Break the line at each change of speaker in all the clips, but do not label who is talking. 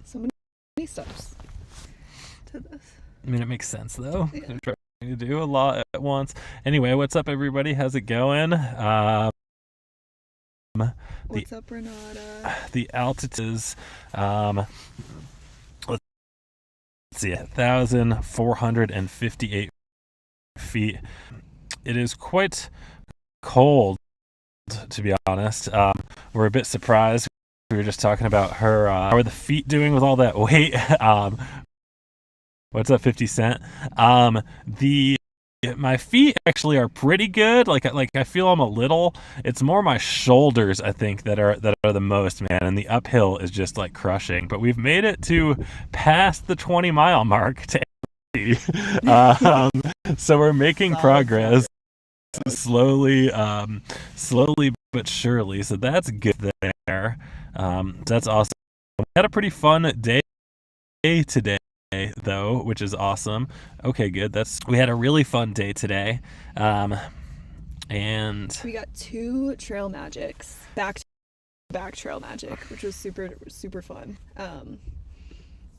So many steps to this.
I mean, it makes sense though.
Yeah.
I'm trying to do a lot at once. Anyway, what's up, everybody? How's it going? The
What's up, Renata?
the altitude is let's see, 1,458 feet. It is quite cold, to be honest. We're a bit surprised. We were just talking about her. How are the feet doing with all that weight? What's up, 50 Cent? The My feet actually are pretty good. Like I feel I'm a little. It's more my shoulders, I think, that are the most, man. And the uphill is just like crushing. But we've made it to past the 20-mile mark to 80. So we're making progress slowly, slowly but surely. So that's good there. That's awesome. We had a pretty fun day today, though, which is awesome. Okay, good. We had a really fun day today, and
we got 2 trail magics, back to back trail magic, which was super fun.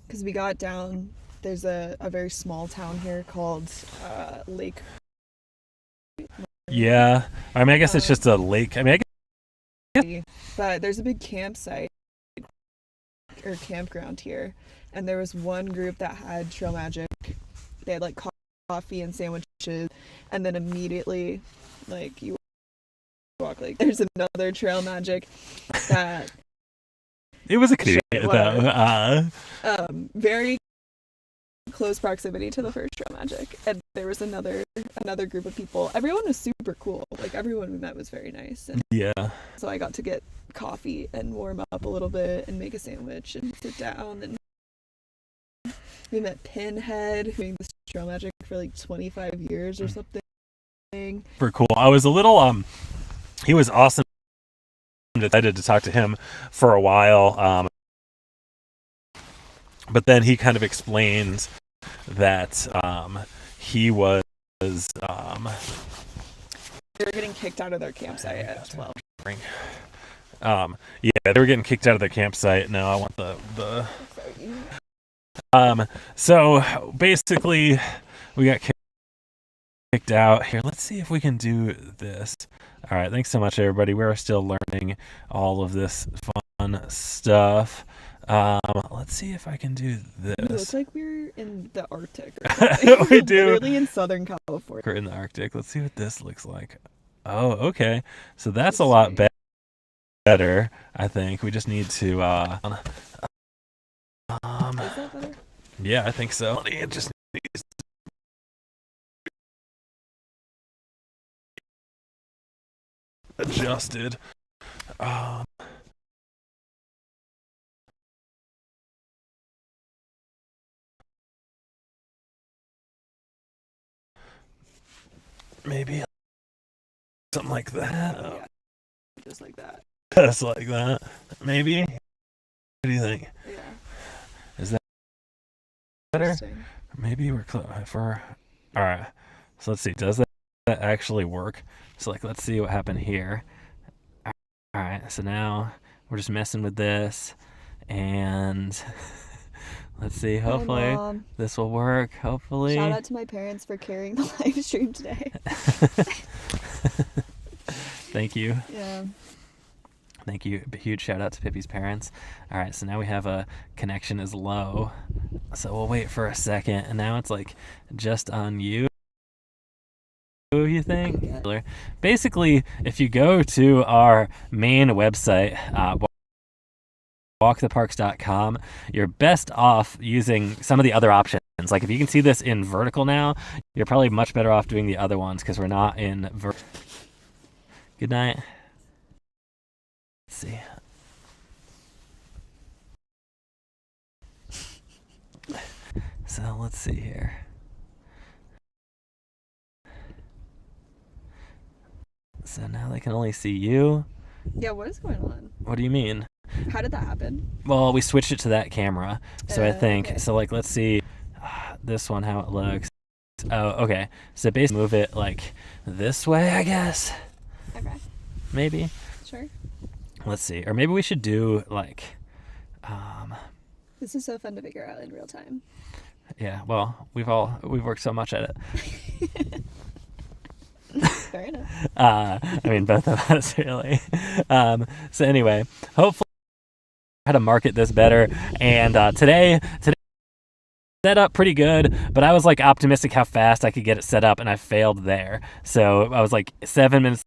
Because we got down. There's a very small town here called Lake.
Yeah, I mean, I guess it's just a lake. I mean,
but there's a big campsite or campground here, and there was one group that had trail magic. They had like coffee and sandwiches, and then immediately, like, you walk, like, there's another trail magic that
it was a Canadian though.
Very close proximity to the first trail magic, and there was another group of people. Everyone was super cool. Like, everyone we met was very nice, and
yeah.
so I got to get coffee and warm up a little bit and make a sandwich and sit down, and we met Pinhead, doing this trail magic for like 25 years or something.
Super cool. I was a little he was awesome. Decided to talk to him for a while, but then he kind of explains that he was
they were getting kicked out of their campsite at 12.
Yeah, they were getting kicked out of their campsite. No, I want the so basically we got kicked out. Here, let's see if we can do this. All right, thanks so much, everybody. We're still learning all of this fun stuff. Let's see if I can do this.
It looks like we're in the Arctic or something.
We do.
Literally in Southern California.
We're in the Arctic. Let's see what this looks like. Oh, okay. So that's a lot better, I think. We just need to
is that better?
Yeah, I think so. It just needs adjusted. Maybe something like that.
Yeah, just like that.
Just like that. Maybe. What do you think?
Yeah.
Is that better? Maybe we're close for. All right. So let's see. Does that actually work? So like, let's see what happened here. All right. So now we're just messing with this, and let's see. Hopefully this will work. Hopefully.
Shout out to my parents for carrying the live stream today.
Thank you.
Yeah.
Thank you. A huge shout out to Pippi's parents. All right, so now we have a connection is low. So we'll wait for a second. And now it's like just on you, you think? Basically, if you go to our main website, walktheparks.com, you're best off using some of the other options. Like, if you can see this in vertical now, you're probably much better off doing the other ones because we're not in Good night. Let's see. So let's see here. So now they can only see you.
Yeah, what is going on?
What do you mean?
How did that happen?
Well, we switched it to that camera. So I think,
okay.
so like, let's see this one, how it looks. Oh, okay. So basically move it like this way, I guess.
Okay.
Maybe.
Sure.
Let's see. Or maybe we should do like,
This is so fun to figure out in real time.
Yeah, well, we've worked so much at it.
Fair enough.
I mean, both of us really. So anyway, hopefully how to market this better. And today set up pretty good, but I was like optimistic how fast I could get it set up, and I failed there. So I was like 7 minutes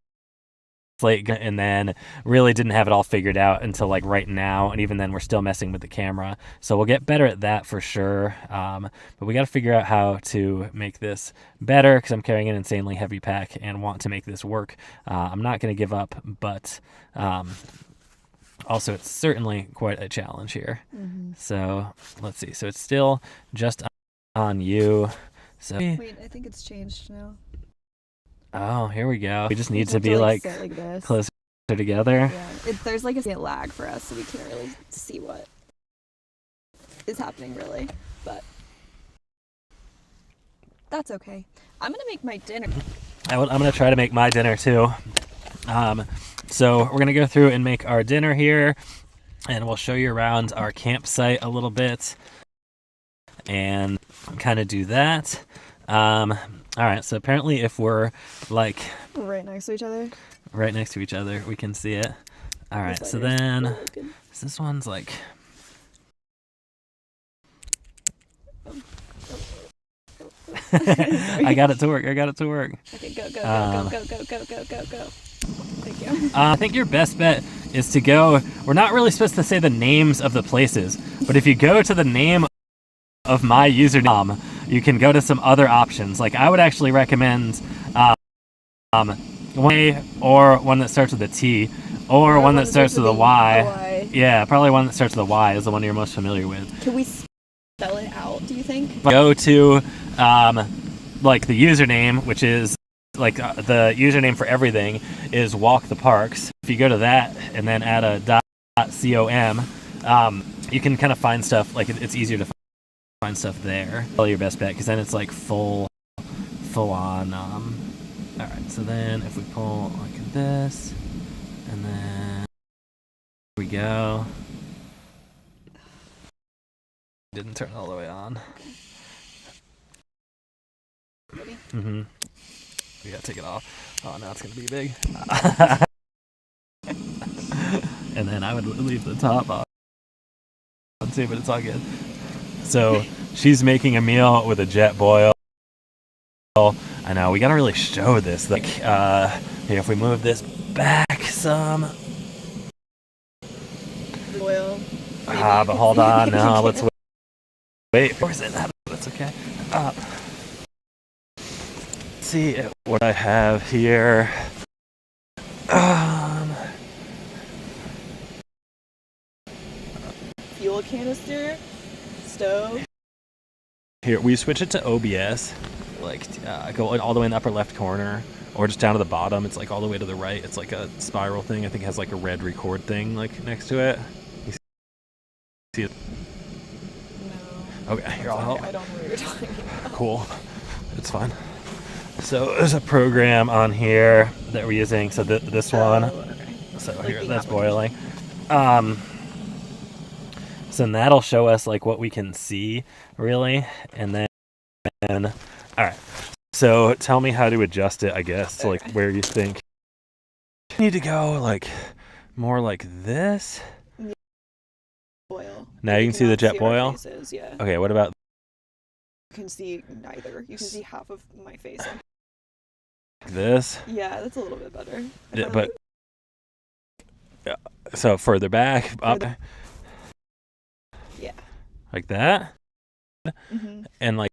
late, and then really didn't have it all figured out until like right now, and even then we're still messing with the camera. So we'll get better at that for sure. But we got to figure out how to make this better, because I'm carrying an insanely heavy pack and want to make this work. I'm not going to give up, but also it's certainly quite a challenge here. So let's see. So it's still just on you. So
Wait, I think it's changed now.
oh, here we go. We just need
We
to
have
be like
sit like this.
closer together.
Yeah, there's like a lag for us, so we can't really see what is happening really, but that's okay. I'm gonna make my dinner.
I'm gonna try to make my dinner too. So we're gonna go through and make our dinner here, and we'll show you around our campsite a little bit and kind of do that. All right, so apparently if we're like
Right next to each other.
right next to each other, we can see it. All right, so then so this one's like I got it to work.
Okay, go. Thank you.
I think your best bet is to go. We're not really supposed to say the names of the places, but if you go to the name of my username, you can go to some other options. Like I would actually recommend one or one that starts with a T, or one that starts with a Y. Yeah, probably one that starts with a Y is the one you're most familiar with.
Can we spell it out, do you think?
Go to like the username, which is like the username for everything is Walk the Parks. If you go to that and then add a .com, you can kind of find stuff. Like it's easier to find stuff there. Probably your best bet, because then it's like full on. All right, so then if we pull like this, and then here we go. Didn't turn all the way on.
Ready?
We gotta take it off. Oh, now it's gonna be big. And then I would leave the top on too, but it's all good. So she's making a meal with a Jetboil. I know, we gotta really show this. Like, here, if we move this back some.
Oil.
But hold on, no, let's wait. Where's it? That's okay. Let's see what I have here.
Fuel canister. Stove.
Here, we switch it to OBS. Like, go all the way in the upper left corner, or just down to the bottom. It's like all the way to the right. It's like a spiral thing. I think it has like a red record thing like next to it. You see it?
No.
Okay, here, I'll help.
I don't know what you're talking about.
Cool. It's fine. So there's a program on here that we're using. So this one.
Okay.
So
Like
here,
the
that's
application.
boiling. So then that'll show us like what we can see really, and then all right. So tell me how to adjust it, I guess, to like where you think you need to go, like more like this.
Oil.
Now you can see the
cannot
Jetboil?
our faces, yeah.
Okay, what about
You can see neither. You can see half of my face.
this?
Yeah, that's a little bit better.
Yeah, but so further back, up,
yeah.
like that,
Mm-hmm.
and like,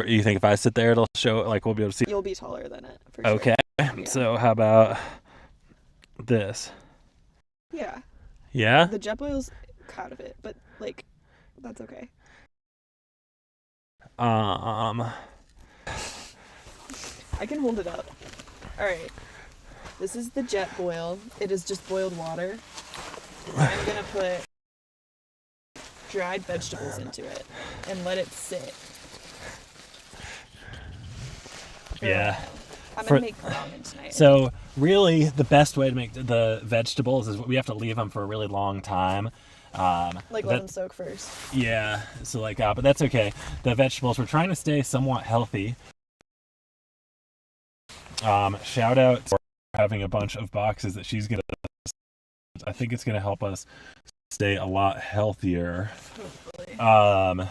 you think if I sit there, it'll show, like we'll be able to see.
You'll be taller than it, for sure.
Okay,
Yeah.
so how about this?
Yeah.
Yeah.
The Jetboil's out of it, but like, that's okay.
I
can hold it up. All right. This is the Jetboil. It is just boiled water. I'm gonna put dried vegetables into it and let it sit.
Yeah.
I'm gonna make ramen tonight.
So really, the best way to make the vegetables is we have to leave them for a really long time.
Like, let
that-
them soak first.
yeah, so like, but that's okay. The vegetables, we're trying to stay somewhat healthy. Shout out for having a bunch of boxes that she's gonna. I think it's gonna help us stay a lot healthier.
Hopefully.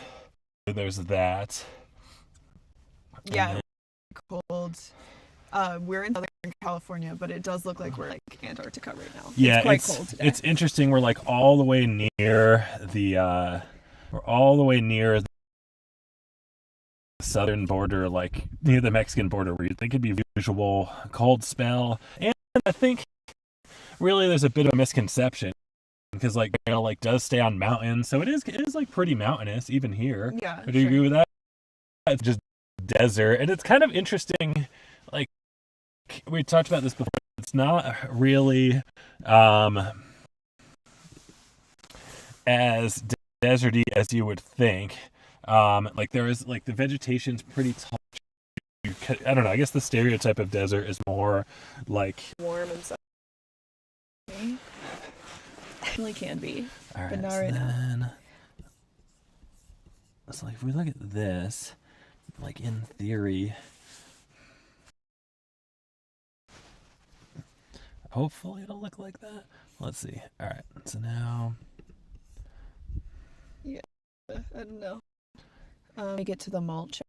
There's that.
Yeah, cold. We're in Southern California, but it does look like we're like Antarctica right now.
Yeah,
it's quite cold today.
It's interesting. We're like all the way near the southern border, like near the Mexican border, where you'd think it'd be a usual cold spell. And I think really there's a bit of a misconception because like does stay on mountains, so it is like pretty mountainous even here.
Yeah.
Do you agree with that? It's just desert, and it's kind of interesting. Like we talked about this before, it's not really as deserty as you would think. Like there is like the vegetation's pretty tall. I don't know. I guess the stereotype of desert is more like
Warm and stuff. Definitely can be.
all right.
But not
So
right now.
then, so like if we look at this, like in theory, hopefully it'll look like that. Let's see. All right. So now,
I don't know. We get to the mulch.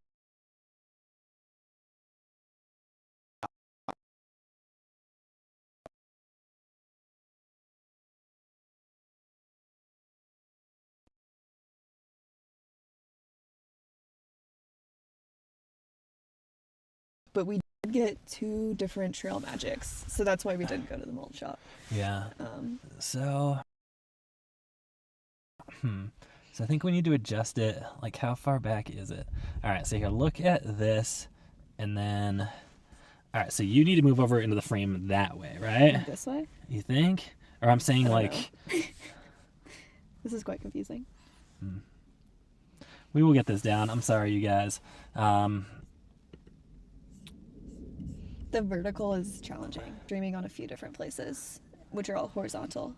But we did get 2 different trail magics, so that's why we didn't go to the mulch shop.
yeah.
Um,
So, so I think we need to adjust it. Like, how far back is it? All right. So here, look at this, and then, all right. So you need to move over into the frame that way, right?
this way?
You think? Or I'm saying
I don't
like,
know. This is quite confusing.
we will get this down. I'm sorry, you guys.
The vertical is challenging. Dreaming on a few different places, which are all horizontal.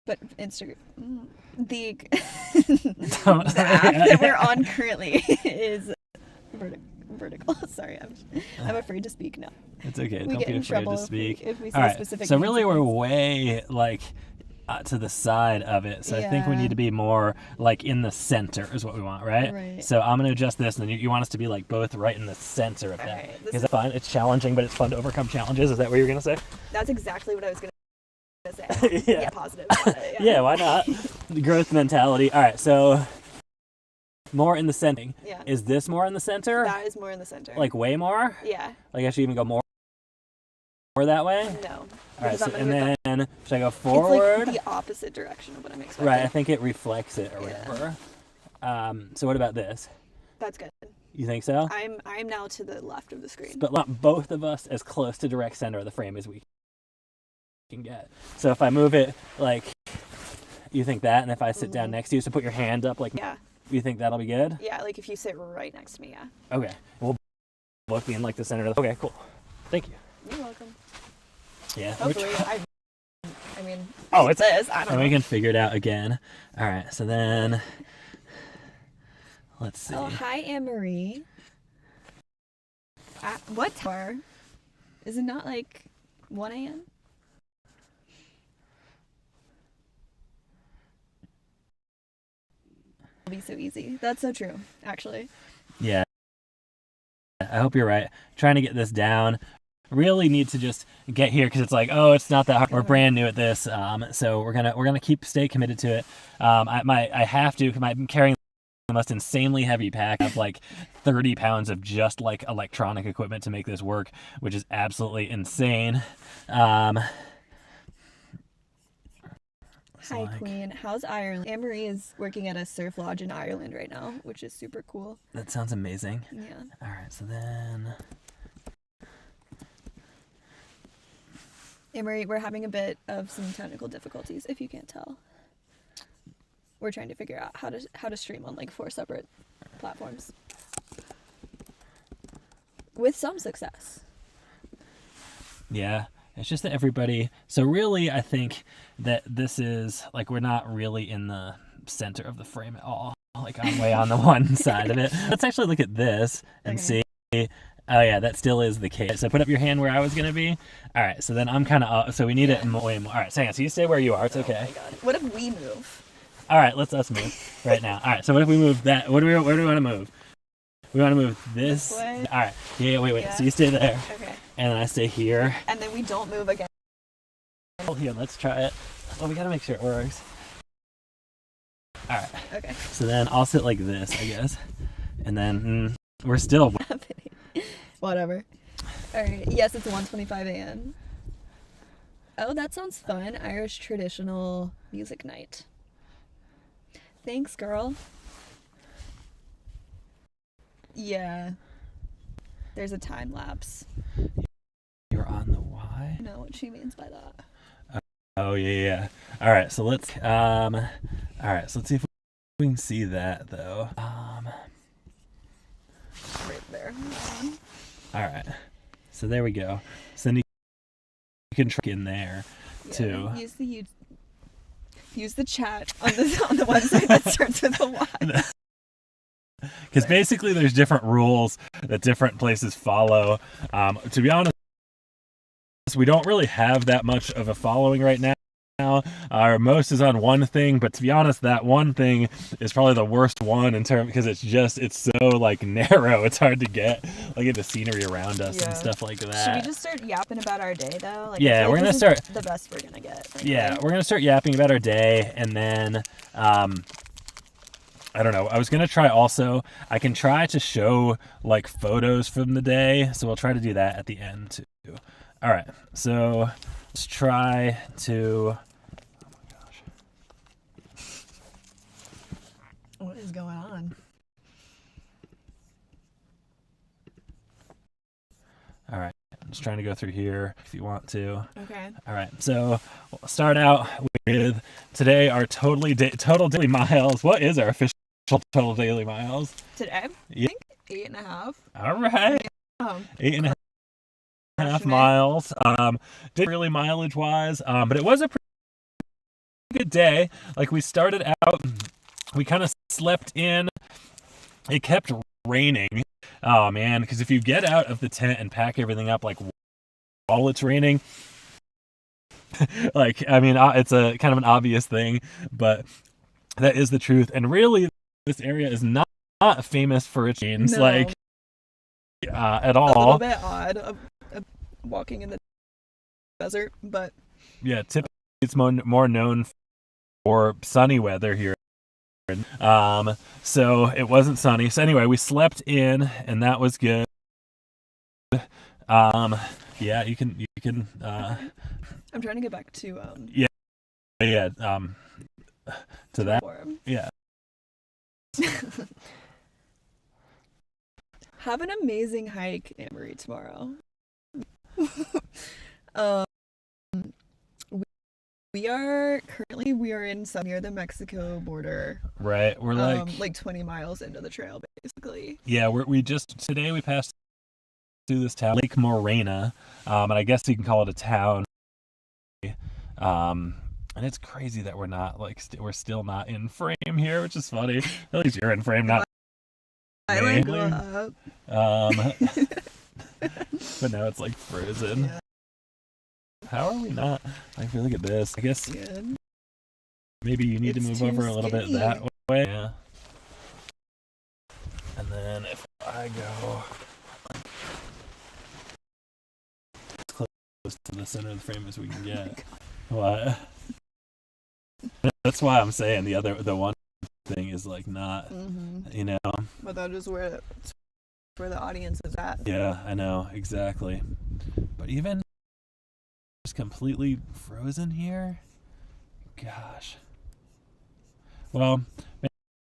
But Instagram, the app that we're on currently is vertical. Sorry, I'm afraid to speak now.
It's okay.
We
Don't
get
be
in
afraid
trouble
to speak.
if we say
All right.
specific.
So
names
really,
of
we're
things.
way like to the side of it. So I think we
Yeah.
need to be more like in the center is what we want, right?
Right.
So I'm going to adjust this, and then you want us to be like both right in the center of that.
Alright, this
Is that fun? It's challenging, but it's fun to overcome challenges. Is that what you were going to say?
That's exactly what I was gonna say.
Yeah.
Positive.
Yeah, why not? The growth mentality. All right, so more in the center.
Yeah.
Is this more in the center?
That is more in the center.
Like way more?
Yeah.
Like I should even go more that way?
No.
All right,
Because
so,
I'm gonna
and
go
then should I go
It's
forward?
like the opposite direction of what I'm expecting.
Right, I think it reflects it or
Yeah.
whatever. So what about this?
That's good.
You think so?
I'm now to the left of the screen.
But want both of us as close to direct center of the frame as we can get. So if I move it like, you think that, and if I sit down next to you, so put your hand up, like,
Yeah.
you think that'll be good?
Yeah, like if you sit right next to me, yeah.
Okay, we'll both be in like the center of the. Okay, cool. Thank you.
You're welcome.
Yeah.
Hopefully, I mean,
Oh, it's
this. I don't
and
know.
we can figure it out again. All right, so then let's see.
Oh, hi, Anne Marie. What hour? Is it not like 1 a.m.? It'll be so easy. That's so true, actually.
Yeah. I hope you're right. Trying to get this down. Really need to just get here because it's like, oh, it's not that hard. We're brand new at this, so we're gonna stay committed to it. I have to. I'm carrying the most insanely heavy pack of like 30 pounds of just like electronic equipment to make this work, which is absolutely insane.
Hi,
like-
Queen. How's Ireland? Anne Marie is working at a surf lodge in Ireland right now, which is super cool.
That sounds amazing.
Yeah.
All right, so then.
Anne Marie, we're having a bit of some technical difficulties, if you can't tell. We're trying to figure out how to stream on like 4 separate platforms. With some success.
Yeah. It's just that everybody. So really, I think that this is like we're not really in the center of the frame at all. Like I'm way on the one side of it. Let's actually look at this and see. Oh yeah, that still is the case. So put up your hand where I was gonna be. All right. So then I'm kind of. So we need it way more. All right. So hang on. So you stay where you are. It's okay.
Oh my God. What if we move?
All right. Let's us move right now. All right. So what if we move that? Where do we want to move? We want to move this.
way?
All right. Yeah. Wait.
Yeah.
So you stay there,
Okay.
and then I stay here.
And then we don't move again.
Oh, here. Let's try it. Oh, we gotta make sure it works. All right.
Okay.
So then I'll sit like this, I guess, and then we're still.
Whatever. All right. Yes, it's 1:25 a.m. Oh, that sounds fun. Irish traditional music night. Thanks, girl. Yeah. There's a time lapse.
You're on the Y.
I know what she means by that.
Oh yeah. All right. So let's All right. So let's see if we can see that though.
Right there.
All right. So there we go. So then you can track in there too.
Use the chat on the website that starts with a Y.
Because basically there's different rules that different places follow. To be honest, we don't really have that much of a following right now. Our most is on one thing, but to be honest, that one thing is probably the worst one in terms because it's so like narrow. It's hard to get like the scenery around us and stuff like that.
Should we just start yapping about our day though? Like,
Yeah, we're gonna
this
start
is the best we're gonna get.
Yeah, we're gonna start yapping about our day, and then I don't know. I was gonna try also. I can try to show like photos from the day, so we'll try to do that at the end too. All right, so let's try to. Oh my gosh.
What is going on?
All right, I'm just trying to go through here if you want to.
Okay.
All right, so we'll start out with today our total daily miles. What is our official total daily miles?
Today?
Yeah.
I think 8.5.
All right. 8.5 miles. Didn't really mileage wise, but it was a pretty good day. Like we started out, we kind of slept in. It kept raining. Oh man, because if you get out of the tent and pack everything up like while it's raining, like I mean, it's a kind of an obvious thing, but that is the truth. And really, this area is not famous for its rains,
No.
like at all.
A little bit odd of walking in the desert, but
Yeah, typically it's more known for sunny weather here. So it wasn't sunny. So anyway, we slept in, and that was good. Yeah, you can.
I'm trying to get back to
to that.
form.
Yeah.
Have an amazing hike, Anne-Marie, tomorrow. We are in some near the Mexico border.
Right. We're
like 20 miles into the trail, basically.
Yeah, today we passed through this town, Lake Morena, and I guess you can call it a town. And it's crazy that we're not we're still not in frame here, which is funny. At least you're in frame, not
I
me.
go up.
But now it's like frozen.
Yeah.
How are we not? Like, look at this. I guess
Good.
maybe you need to move
too
over a little bit
skinny.
that way. Yeah. And then if I go as close to the center of the frame as we can get. What? That's why I'm saying the one thing is like not, you know.
But that is where the audience is at.
Yeah, I know exactly. But even just completely frozen here. Gosh. Well,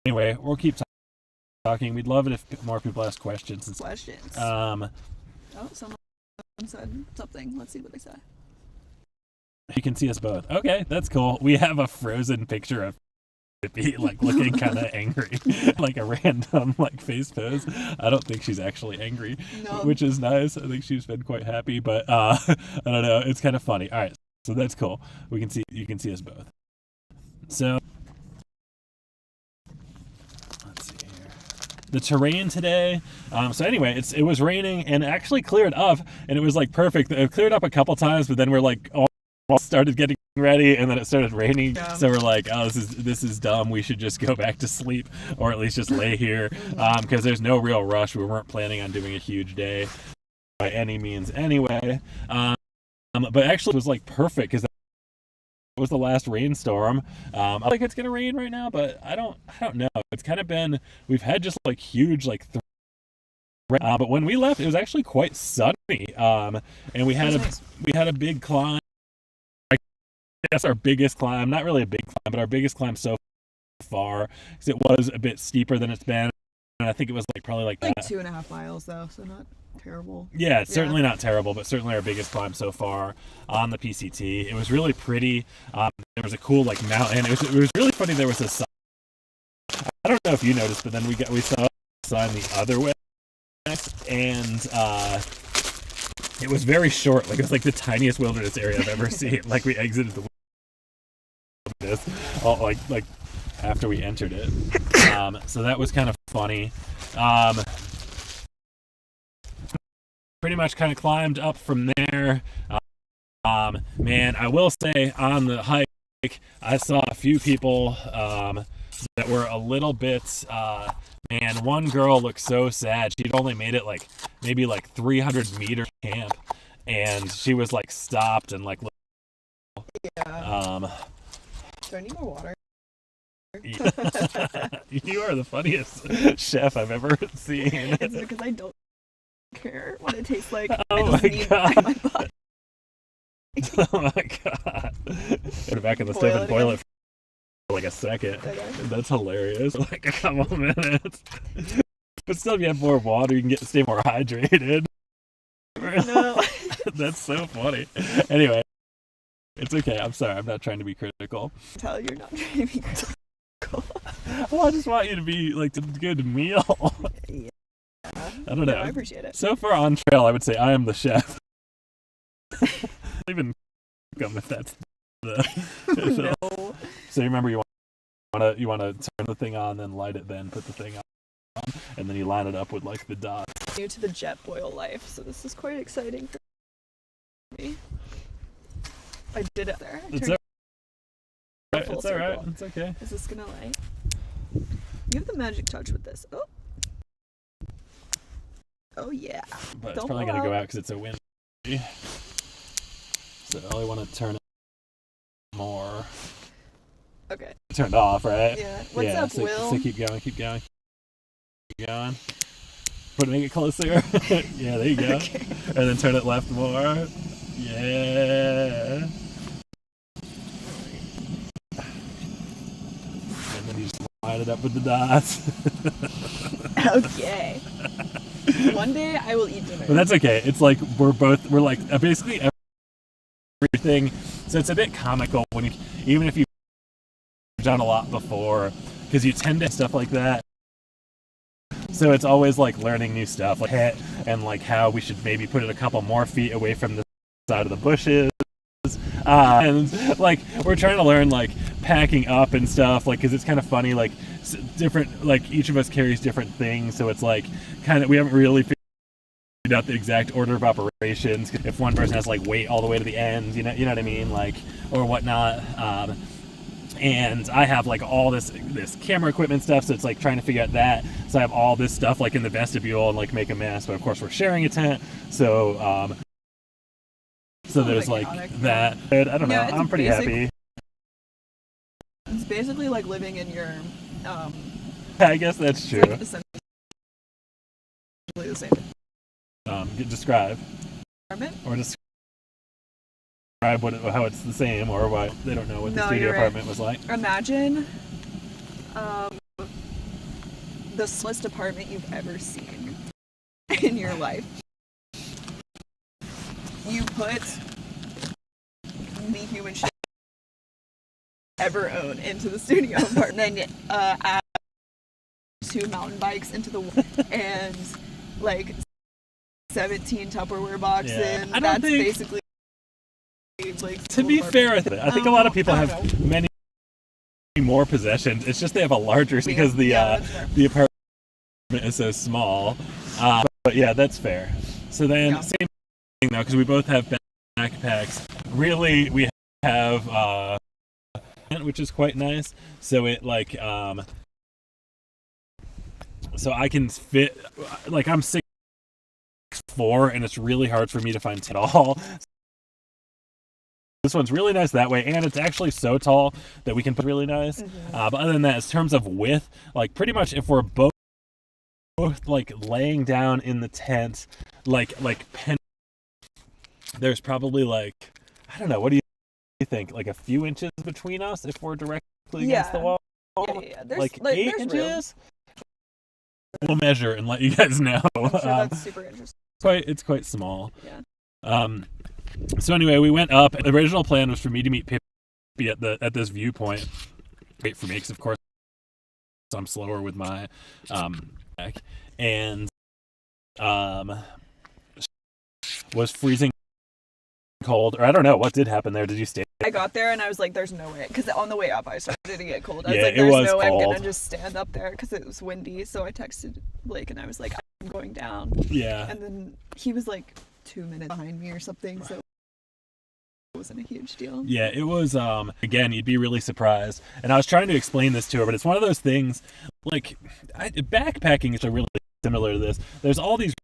anyway, we'll keep talking. We'd love it if more people ask questions.
Questions.
Oh,
Someone said something. Let's see what they say.
You can see us both. Okay, that's cool. We have a frozen picture of be like looking kind of angry, like a random like face pose. I don't think she's actually angry,
No.
which is nice. I think she's been quite happy, but I don't know. It's kind of funny. All right, so that's cool. You can see us both. So let's see here. The terrain today. So anyway, it was raining and it actually cleared up, and it was like perfect. It cleared up a couple times, but then we're like all started getting ready, and then it started raining.
Yeah.
So we're like, oh, this is dumb. We should just go back to sleep, or at least just lay here, because there's no real rush. We weren't planning on doing a huge day by any means, anyway. But actually, it was like perfect because it was the last rainstorm. I think it's gonna rain right now, but I don't know. It's kind of been, we've had just like huge like. But when we left, it was actually quite sunny, and we had a big climb. That's our biggest climb. Not really a big climb, but our biggest climb so far, because it was a bit steeper than it's been, and I think it was like probably like that.
2.5 miles though, so not terrible.
Yeah, it's certainly not terrible, but certainly our biggest climb so far on the PCT. It was really pretty. There was a cool like mountain. It was really funny. There was a sign. I don't know if you noticed, but then we saw a sign the other way, and it was very short. Like it was like the tiniest wilderness area I've ever seen. Like we exited the wilderness, like after we entered it. So that was kind of funny. Pretty much kind of climbed up from there. Man, I will say on the hike, I saw a few people that were a little bit. Man, one girl looked so sad. She'd only made it like maybe like 300 meters camp, and she was like stopped and like.
Yeah. Do I need more water?
You are the funniest chef I've ever seen.
It's because I don't care what it tastes like.
Oh
I just
my
need
God.
my body.
Oh my God. Put it back in the stove and boil it for like a second.
Okay.
That's hilarious. Like a couple minutes. But still, if you have more water, you can stay more hydrated.
No.
That's so funny. Anyway, it's okay. I'm sorry. I'm not trying to be critical.
Tell you're not trying to be critical.
Well, I just want you to be like a good meal.
Yeah.
I don't know.
I appreciate it.
So far on trail, I would say I am the chef. Even cook 'em if that's the.
No.
So you remember you want to turn the thing on, then light it, then put the thing on, and then you line it up with like the dots.
New to the jet boil life, so this is quite exciting for me. I did it there.
It's
Turned
alright.
full
It's alright.
circle.
It's okay.
Is this gonna light? You have the magic touch with this. Oh. Oh yeah.
But it's
Don't
probably
blow
gonna go
out.
out because it's so windy. So I only want to turn it more.
Okay.
Turned off, right?
Yeah. What's
yeah,
up,
so,
Will?
So keep going. Keep going. Make it closer. Yeah, there you go.
Okay.
And then turn it left more. Yeah. And then you just line it up with the dots.
Okay. One day I will eat dinner.
But that's okay. It's like we're like basically everything. So it's a bit comical when even if you've done a lot before, because you tend to stuff like that. So it's always like learning new stuff, like and like how we should maybe put it a couple more feet away from the side of the bushes. And like we're trying to learn like packing up and stuff, like because it's kind of funny, like different, like each of us carries different things, so it's like kind of we haven't really figured out the exact order of operations. If one person has like wait all the way to the end, you know what I mean, like or whatnot. And I have like all this camera equipment stuff, so it's like trying to figure out that. So I have all this stuff like in the vestibule and like make a mess, but of course we're sharing a tent, so so there's like that. I don't know. I'm pretty happy.
It's basically like living in your
I guess that's true.
It's like essentially the same.
Describe
Apartment?
or describe how it's the same, or why they don't know what the
No,
studio
you're right.
apartment was like.
Imagine the smallest apartment you've ever seen in your life. You put the human shit ever own into the studio apartment. And then add 2 mountain bikes into the and like 17 Tupperware boxes.
Yeah. I don't
That's
think,
basically like
to be fair, I think a lot of people have many more possessions. It's just they have a larger because the apartment is so small. But yeah, that's fair. So then same thing though, because we both have backpacks. Really, we have which is quite nice. So it like so I can fit, like I'm 6'4", and it's really hard for me to find at all. This one's really nice that way, and it's actually so tall that we can put really nice. But other than that, in terms of width, like pretty much if we're both like laying down in the tent, like there's probably like, I don't know, what do you think? Like a few inches between us if we're directly against the wall?
Yeah. There's,
like 8
there's
inches? We'll measure and let you guys know.
I'm sure that's super interesting.
It's quite small.
Yeah.
So anyway, we went up. The original plan was for me to meet Pippi at this viewpoint. Wait for me, because of course I'm slower with my back. And was freezing cold, or I don't know what did happen there. Did you stay?
I got there and I was like, "There's no way," because on the way up I started to get cold. I was
Yeah,
like,
it
"There's
was
no way I'm
cold.
gonna just stand up there," because it was windy. So I texted Blake and I was like, "I'm going down."
Yeah.
And then he was like 2 minutes behind me or something, so it wasn't a huge deal.
Yeah, it was, again, you'd be really surprised. And I was trying to explain this to her, but it's one of those things, like, backpacking is really similar to this. There's all these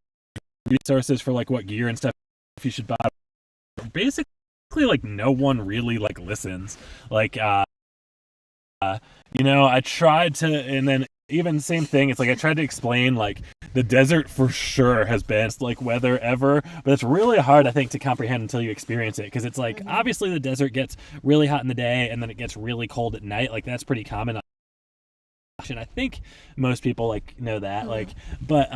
resources for, like, what gear and stuff you should buy. Basically, like, no one really, like, listens. Like, you know, I tried to, and then even same thing, it's like I tried to explain, like, the desert for sure has best, like, weather ever, but it's really hard, I think, to comprehend until you experience it, because it's like, obviously the desert gets really hot in the day, and then it gets really cold at night. Like, that's pretty common. And I think most people like know that, like, but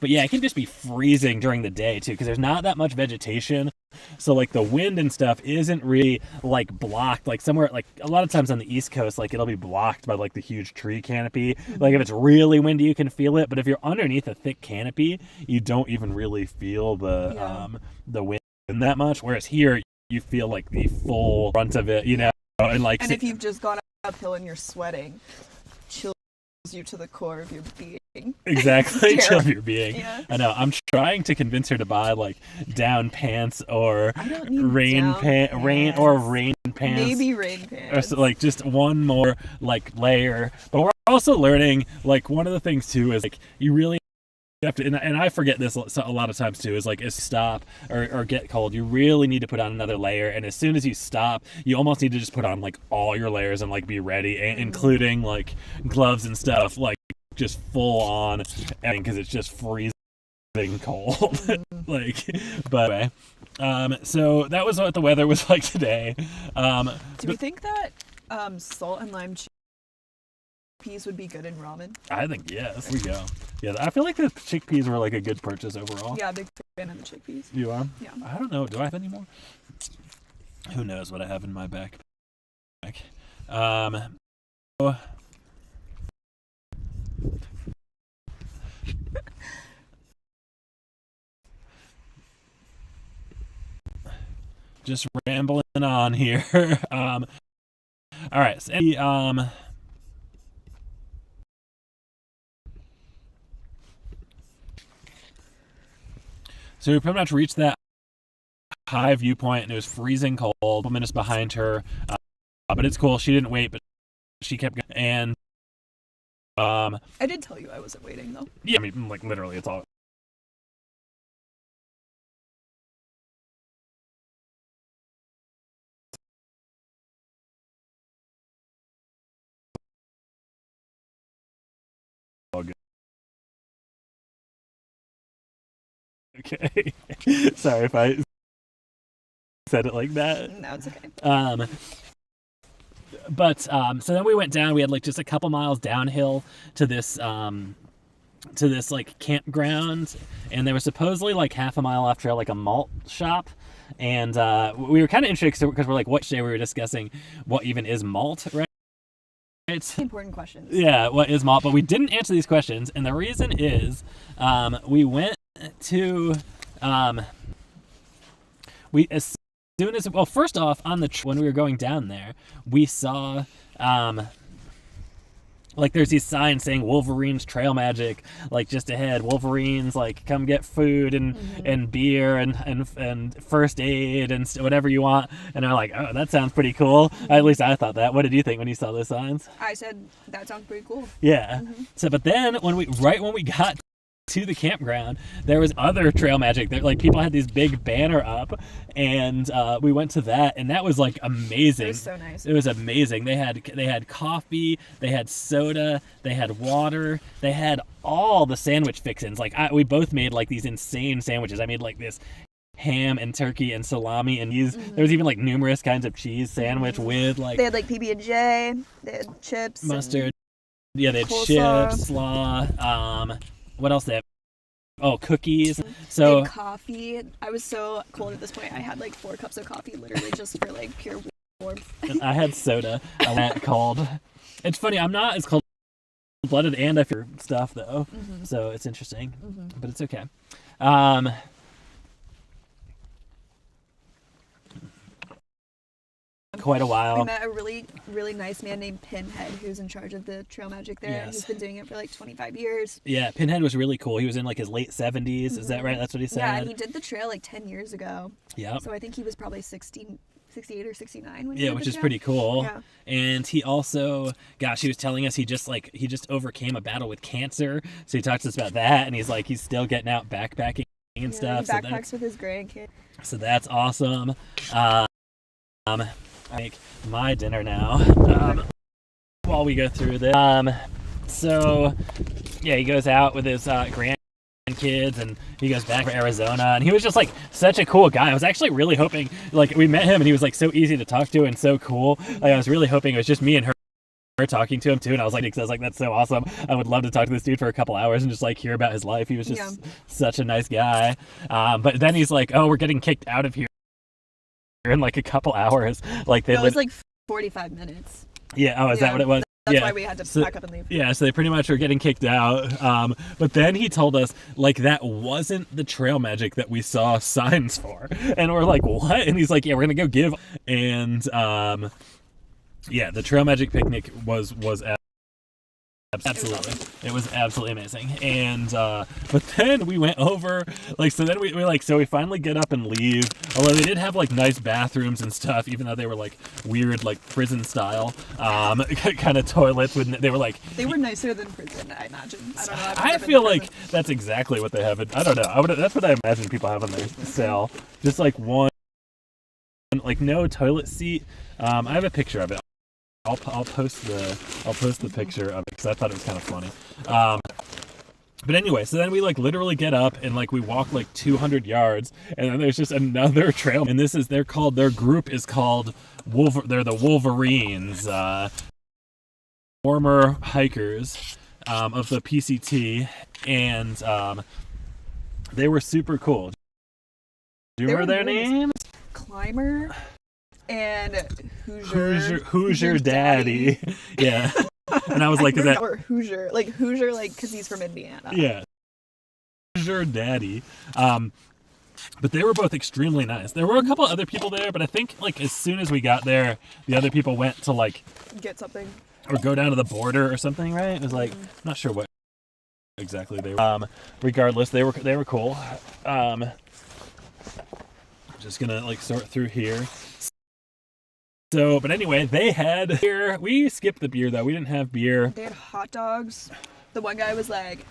yeah, it can just be freezing during the day too, because there's not that much vegetation, so like the wind and stuff isn't really like blocked. Like somewhere, like a lot of times on the East Coast, like it'll be blocked by like the huge tree canopy. Like if it's really windy, you can feel it, but if you're underneath a thick canopy, you don't even really feel the wind that much. Whereas here, you feel like the full brunt of it, you know, and like.
And if you've just gone uphill and you're sweating, chills you to the core of your being.
Exactly, chill of your being.
Yeah.
I know. I'm trying to convince her to buy like down pants or rain pants.
Maybe rain pants.
Or so, like just one more like layer. But we're also learning, like, one of the things too is like you really have to, and I forget this a lot of times too, is like as stop or get cold, you really need to put on another layer, and as soon as you stop, you almost need to just put on like all your layers and like be ready, including like gloves and stuff, like just full on everything, because it's just freezing cold. Like, but anyway, so that was what the weather was like today.
Do we think that salt and lime chickpeas would be good in ramen?
I think yes. There we go. Yeah, I feel like the chickpeas were like a good purchase overall.
Yeah, big fan of the chickpeas.
You are?
Yeah.
I don't know. Do I have any more? Who knows what I have in my backpack? Just rambling on here. All right. So, so we pretty much reached that high viewpoint, and it was freezing cold. A couple minutes behind her, but it's cool. She didn't wait, but she kept going. And
I did tell you I wasn't waiting though.
Yeah, I mean, like literally, it's all. Okay. Sorry if I said it like that.
No, it's okay.
But so then we went down. We had like just a couple miles downhill to this to this like campground, and there was supposedly like half a mile off trail like a malt shop. And we were kind of interested because we're like, what day we were discussing what even is malt, right?
Important questions.
Yeah, what is malt? But we didn't answer these questions, and the reason is we went to we as soon as, well, first off, on the when we were going down there, we saw like there's these signs saying Wolverine's Trail Magic, like just ahead. Wolverines, like come get food and beer and first aid and whatever you want. And I'm like, oh, that sounds pretty cool. At least I thought that. What did you think when you saw those signs?
I said that sounds pretty cool.
Yeah. So, but then when we got to the campground, there was other trail magic there. Like people had these big banner up, and we went to that, and that was like amazing.
It was so nice.
It was amazing. They had coffee, they had soda, they had water, they had all the sandwich fixins. Like we both made like these insane sandwiches. I made like this ham and turkey and salami and these. There was even like numerous kinds of cheese sandwich with like
they had like PB&J, they had chips,
mustard. Yeah, they had
coleslaw.
chips, slaw. What else they have? Oh, cookies. So
and coffee. I was so cold at this point. I had like 4 cups of coffee literally just for like pure warmth.
and I had soda. I went cold. It's funny, I'm not as cold-blooded, and I feel stuff though. So it's interesting, but it's okay. Quite a while.
We met a really, really nice man named Pinhead who's in charge of the trail magic there.
Yes.
He's been doing it for like 25 years.
Yeah, Pinhead was really cool. He was in like his late 70s. Is that right? That's what he said?
Yeah, and he did the trail like 10 years ago.
Yep.
So I think he was probably 68 or 69 when he
Yeah,
did
which
the
is
trail.
pretty cool.
Yeah.
And he also, gosh, he was telling us he just overcame a battle with cancer. So he talks to us about that, and he's like, he's still getting out backpacking and stuff.
He backpacks with his grandkid.
So that's awesome. I make my dinner now while we go through this. So yeah, he goes out with his grandkids, and he goes back for Arizona, and he was just like such a cool guy. I was actually really hoping, like, we met him and he was like so easy to talk to and so cool. Like, I was really hoping it was just me and her talking to him too, and I was like, that's so awesome. I would love to talk to this dude for a couple hours and just like hear about his life. He was just such a nice guy. But then he's like, oh, we're getting kicked out of here in like a couple hours. Like
It was like 45 minutes.
Yeah. Oh, is that what it was?
That's why we had to pack up and leave.
Yeah, so they pretty much were getting kicked out. But then he told us, like, that wasn't the trail magic that we saw signs for. And we're like, what? And he's like, yeah, we're going to go give. And, yeah, the trail magic picnic was absolutely, it was absolutely amazing. And but then we went over, like, so then we finally get up and leave, although they did have like nice bathrooms and stuff, even though they were like weird, like prison style kind of toilets. They were
nicer than prison, I imagine. I don't know.
I feel like that's exactly what they have. I don't know. That's what I imagine people have in their cell. Just like one, like no toilet seat. I have a picture of it. I'll post the picture of it because I thought it was kind of funny. But anyway, so then we like literally get up and like we walk like 200 yards, and then there's just another trail. And their group is called they're the Wolverines, former hikers of the PCT, and they were super cool. Do you remember their names?
Climber and Hoosier
Daddy. Yeah. And I was like, is that
or Hoosier, like because he's from Indiana.
Yeah. Hoosier Daddy. But they were both extremely nice. There were a couple other people there, but I think like as soon as we got there, the other people went to like
get something
or go down to the border or something, right? It was like, I'm not sure what exactly they were. Regardless, they were cool. Just gonna like sort through here. So, but anyway, they had beer. We skipped the beer though. We didn't have beer.
They had hot dogs. The one guy was like,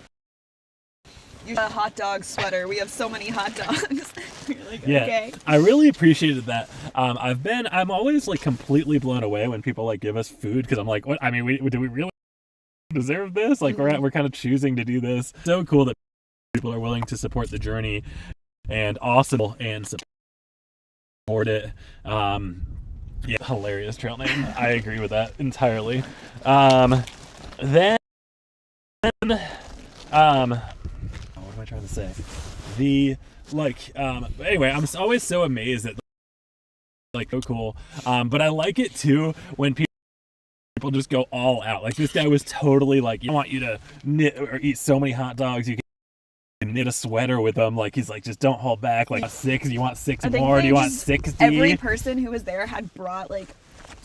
"You got a hot dog sweater. We have so many hot dogs." You're like,
Yeah,
okay.
I really appreciated that. I'm always like completely blown away when people like give us food because I'm like, what? I mean, do we really deserve this? Like, we're kind of choosing to do this. So cool that people are willing to support the journey and awesome and support it. Yeah, hilarious trail name. I agree with that entirely. Then what am I trying to say? Anyway, I'm always so amazed at so cool. But I like it too when people just go all out. Like this guy was totally like, I want you to knit or eat so many hot dogs you can knit a sweater with them. Like he's like, just don't hold back. Like 6, you want 6 more? Do you want 60?
Every person who was there had brought like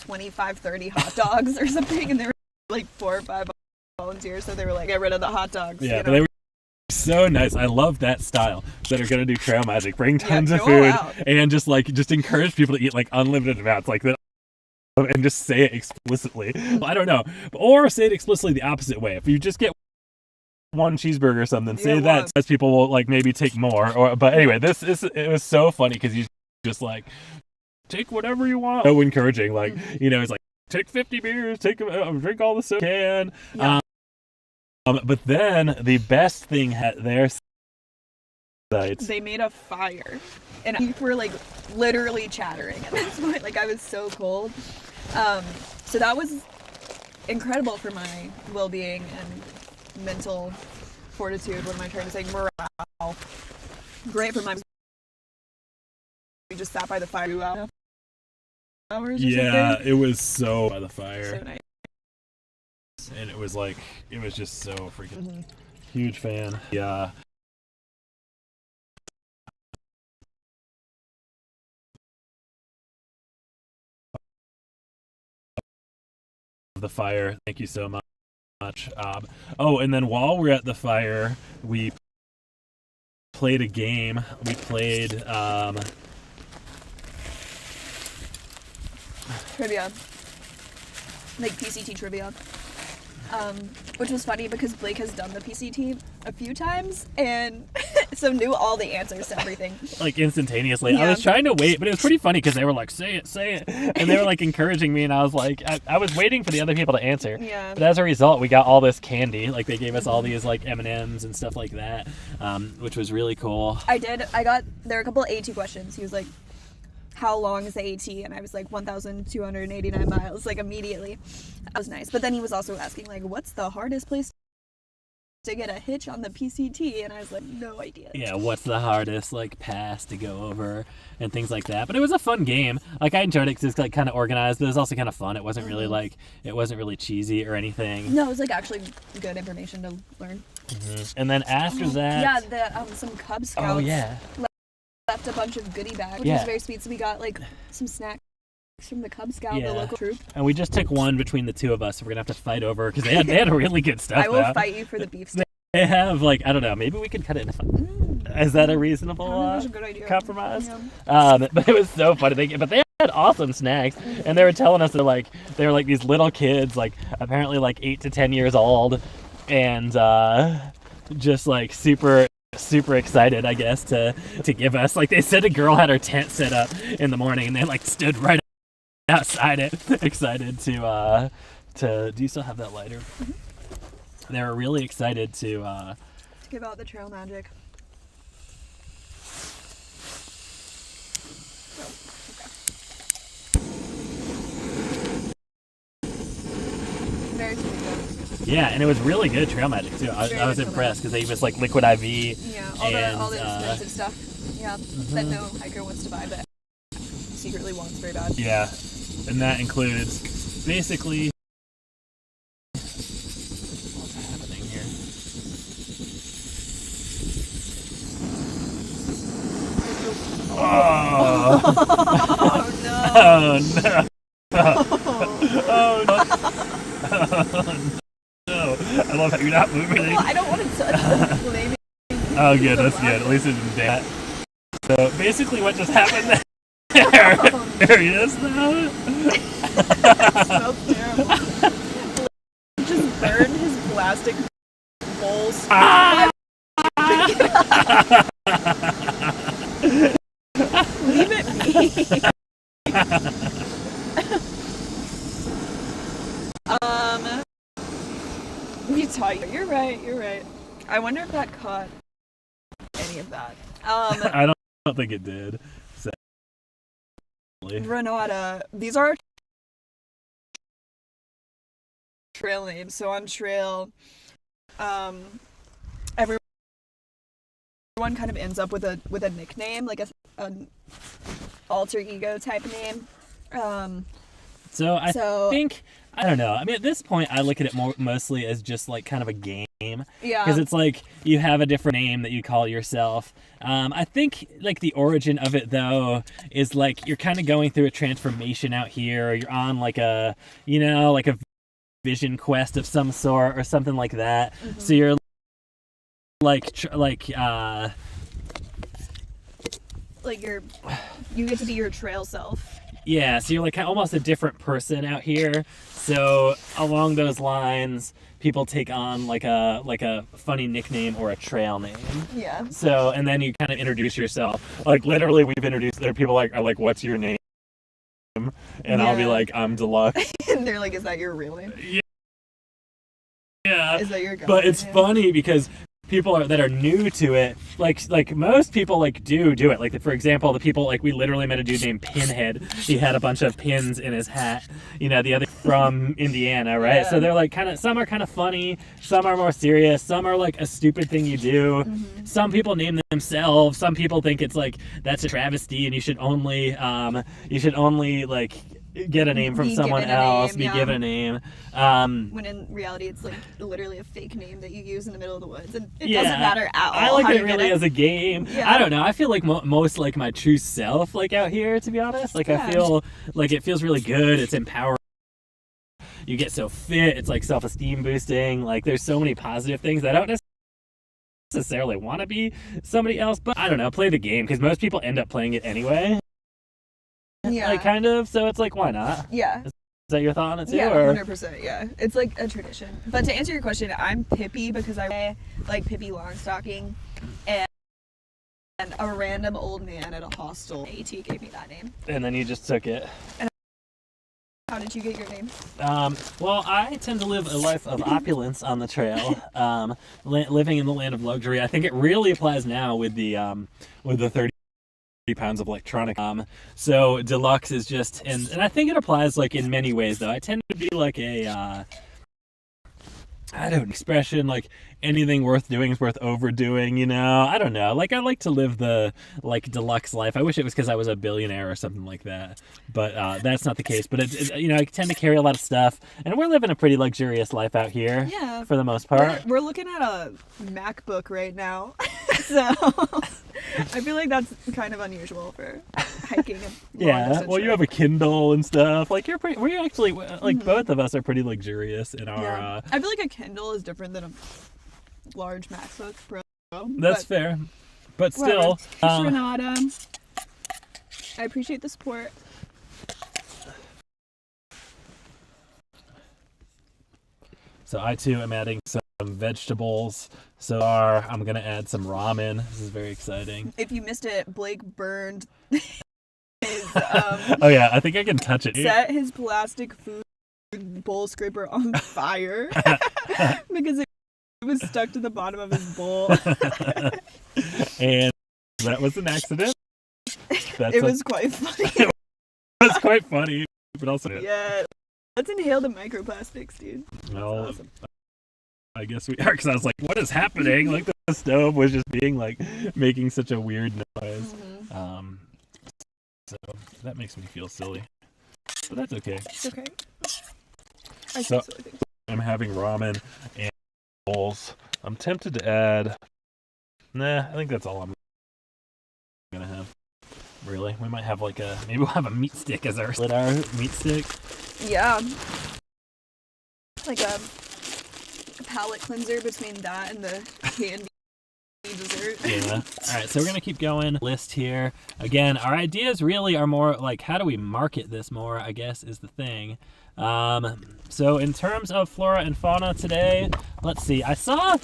25, 30 hot dogs or something, and there were like 4 or 5 volunteers, so they were like, get rid of the hot dogs.
Yeah, but they were so nice. I love that style that are gonna do trail magic. Bring tons of food and just encourage people to eat like unlimited amounts like that, and just say it explicitly. Well, I don't know, or say it explicitly the opposite way. If you just get one cheeseburger or something, say that, as people will like maybe take more. But anyway, it was so funny because he's just like, take whatever you want. So encouraging, like he's like, take 50 beers, drink all the soda you can. Yeah. But then the best thing at their sites,
they made a fire, and we were like literally chattering at this point. Like I was so cold. So that was incredible for my well-being and mental fortitude. What am I trying to say? Morale. Great for my. We just sat by the fire 2 hours. Or something.
It was so by the fire.
So nice.
And it was just so freaking huge fan. Yeah. The fire. Thank you so much. And then while we're at the fire, we played a game. We played
trivia. Like PCT trivia. Which was funny because Blake has done the PCT a few times and so knew all the answers to everything.
Like instantaneously. Yeah. I was trying to wait, but it was pretty funny because they were like, say it. And they were like encouraging me, and I was like, I was waiting for the other people to answer.
Yeah.
But as a result, we got all this candy. Like they gave us all these like M&Ms and stuff like that, which was really cool.
There were a couple of AT questions. He was like, how long is the AT? And I was like, 1,289 miles, like immediately. That was nice. But then he was also asking, like, what's the hardest place to get a hitch on the PCT? And I was like, no idea.
Yeah, what's the hardest, like, pass to go over and things like that. But it was a fun game. Like, I enjoyed it because it's, like, kind of organized, but it was also kind of fun. It wasn't really, it wasn't really cheesy or anything.
No, it was, like, actually good information to learn.
And then after that...
Yeah, some Cub Scouts.
Oh, yeah.
Left a bunch of goodie bags, which was very sweet. So we got like some snacks from the Cub Scout, the local troop.
And we just took one between the two of us. So we're gonna have to fight over because they had really good stuff.
I will fight you for the beef steak.
They have I don't know. Maybe we could cut it in. Is that a reasonable
that's a good idea.
Compromise?
Yeah.
But it was so funny. But they had awesome snacks, and they were telling us they were like these little kids, like apparently like 8 to 10 years old, and just like super excited, I guess, to give us, like, they said a girl had her tent set up in the morning and they like stood right outside it excited to do you still have that lighter? They were really excited to
give out the trail magic. Very sweet though.
Yeah, and it was really good trail magic too. I was impressed because they gave us like liquid IV.
Yeah, all the expensive stuff. Yeah, that no hiker wants to buy, but secretly wants very bad.
Yeah, and that includes basically. What's happening here? Oh!
Oh no!
Oh no! Oh no! I love how you're not moving.
I don't want to touch the flaming.
Oh, good. That's good. At least it didn't dance. So basically, what just happened there? There he is now.
It smells terrible. Just burned his plastic bowls. Leave it be. You're right. I wonder if that caught any of that.
I don't think it did. Sadly.
Renata, these are trail names. So on trail, everyone kind of ends up with a nickname, like an alter ego type name.
So I think, I don't know. I mean, at this point, I look at it mostly as just like kind of a game.
Yeah.
Because it's like you have a different name that you call yourself. I think like the origin of it though is like you're kind of going through a transformation out here. Or you're on like a, you know, like a vision quest of some sort or something like that.
Mm-hmm.
So you're
you get to be your trail self.
Yeah, so you're like almost a different person out here. So along those lines, people take on like a funny nickname or a trail name.
Yeah.
So and then you kind of introduce yourself. Like literally, we've introduced. There are people are like, "What's your name?" And I'll be like, "I'm Deluxe."
And they're like, "Is that your real name?"
Yeah.
Is that your?
But it's
name?
funny because people that are new to it, like most people do it. Like for example, the people we literally met a dude named Pinhead. He had a bunch of pins in his hat. You know, the other from Indiana, right?
Yeah.
So they're like some are kind of funny, some are more serious, some are like a stupid thing you do.
Mm-hmm.
Some people name themselves. Some people think it's like that's a travesty and you should only like get a name from
Be
someone
given a
else,
name,
be
yeah.
given a name.
When in reality, it's like literally a fake name that you use in the middle of the woods, and it
Yeah,
doesn't matter at all.
I like
how
it
you get
really as a game.
Yeah.
I don't know. I feel like most like my true self out here, to be honest. Like
Yeah.
I feel like it feels really good. It's empowering. You get so fit. It's like self-esteem boosting. Like there's so many positive things that I don't necessarily want to be somebody else, but I don't know. Play the game because most people end up playing it anyway.
Yeah.
Like kind of. So it's like, why not?
Yeah.
Is that your thought on it too?
Yeah,
or?
100%. Yeah, it's like a tradition. But to answer your question, I'm Pippi because I like Pippi Longstocking, and a random old man at a hostel AT gave me that name.
And then you just took it.
How did you get your name?
Well, I tend to live a life of opulence on the trail, living in the land of luxury. I think it really applies now with the 30 pounds of electronic. So Deluxe is just, and I think it applies like in many ways though. I tend to be like expression like anything worth doing is worth overdoing, you know. I don't know. Like I like to live the deluxe life. I wish it was because I was a billionaire or something like that, but that's not the case. But I tend to carry a lot of stuff, and we're living a pretty luxurious life out here.
Yeah.
For the most part.
We're looking at a MacBook right now, so I feel like that's kind of unusual for hiking. And
Yeah. Well, you have a Kindle and stuff. Like you're pretty. We actually both of us are pretty luxurious in our.
Yeah. I feel like a Kindle is different than a large MacBook Pro.
That's fair, but still.
Thanks, Renata. I appreciate the support.
So I too am adding some vegetables. So I'm gonna add some ramen. This is very exciting.
If you missed it, Blake burned his
Oh yeah, I think I can touch it.
set his plastic food bowl scraper on fire because it was stuck to the bottom of his bowl.
And that was an accident.
It was quite funny.
It was quite funny, but also
Yeah. Let's inhale the microplastics, dude.
Well,
Awesome.
I guess we are, because I was like, what is happening? Like the stove was just being making such a weird noise.
Mm-hmm.
So that makes me feel silly, but that's okay.
It's okay. I
So-
feel silly things.
I'm having ramen and bowls. I'm tempted to add. Nah, I think that's all I'm gonna have. Really, we might have maybe we'll have a meat stick as our meat stick.
Yeah. Like a palate cleanser between that and the candy dessert.
Yeah. All right, so we're gonna keep going. List here again. Our ideas really are more like how do we market this more, I guess, is the thing. So in terms of flora and fauna today, let's see. I saw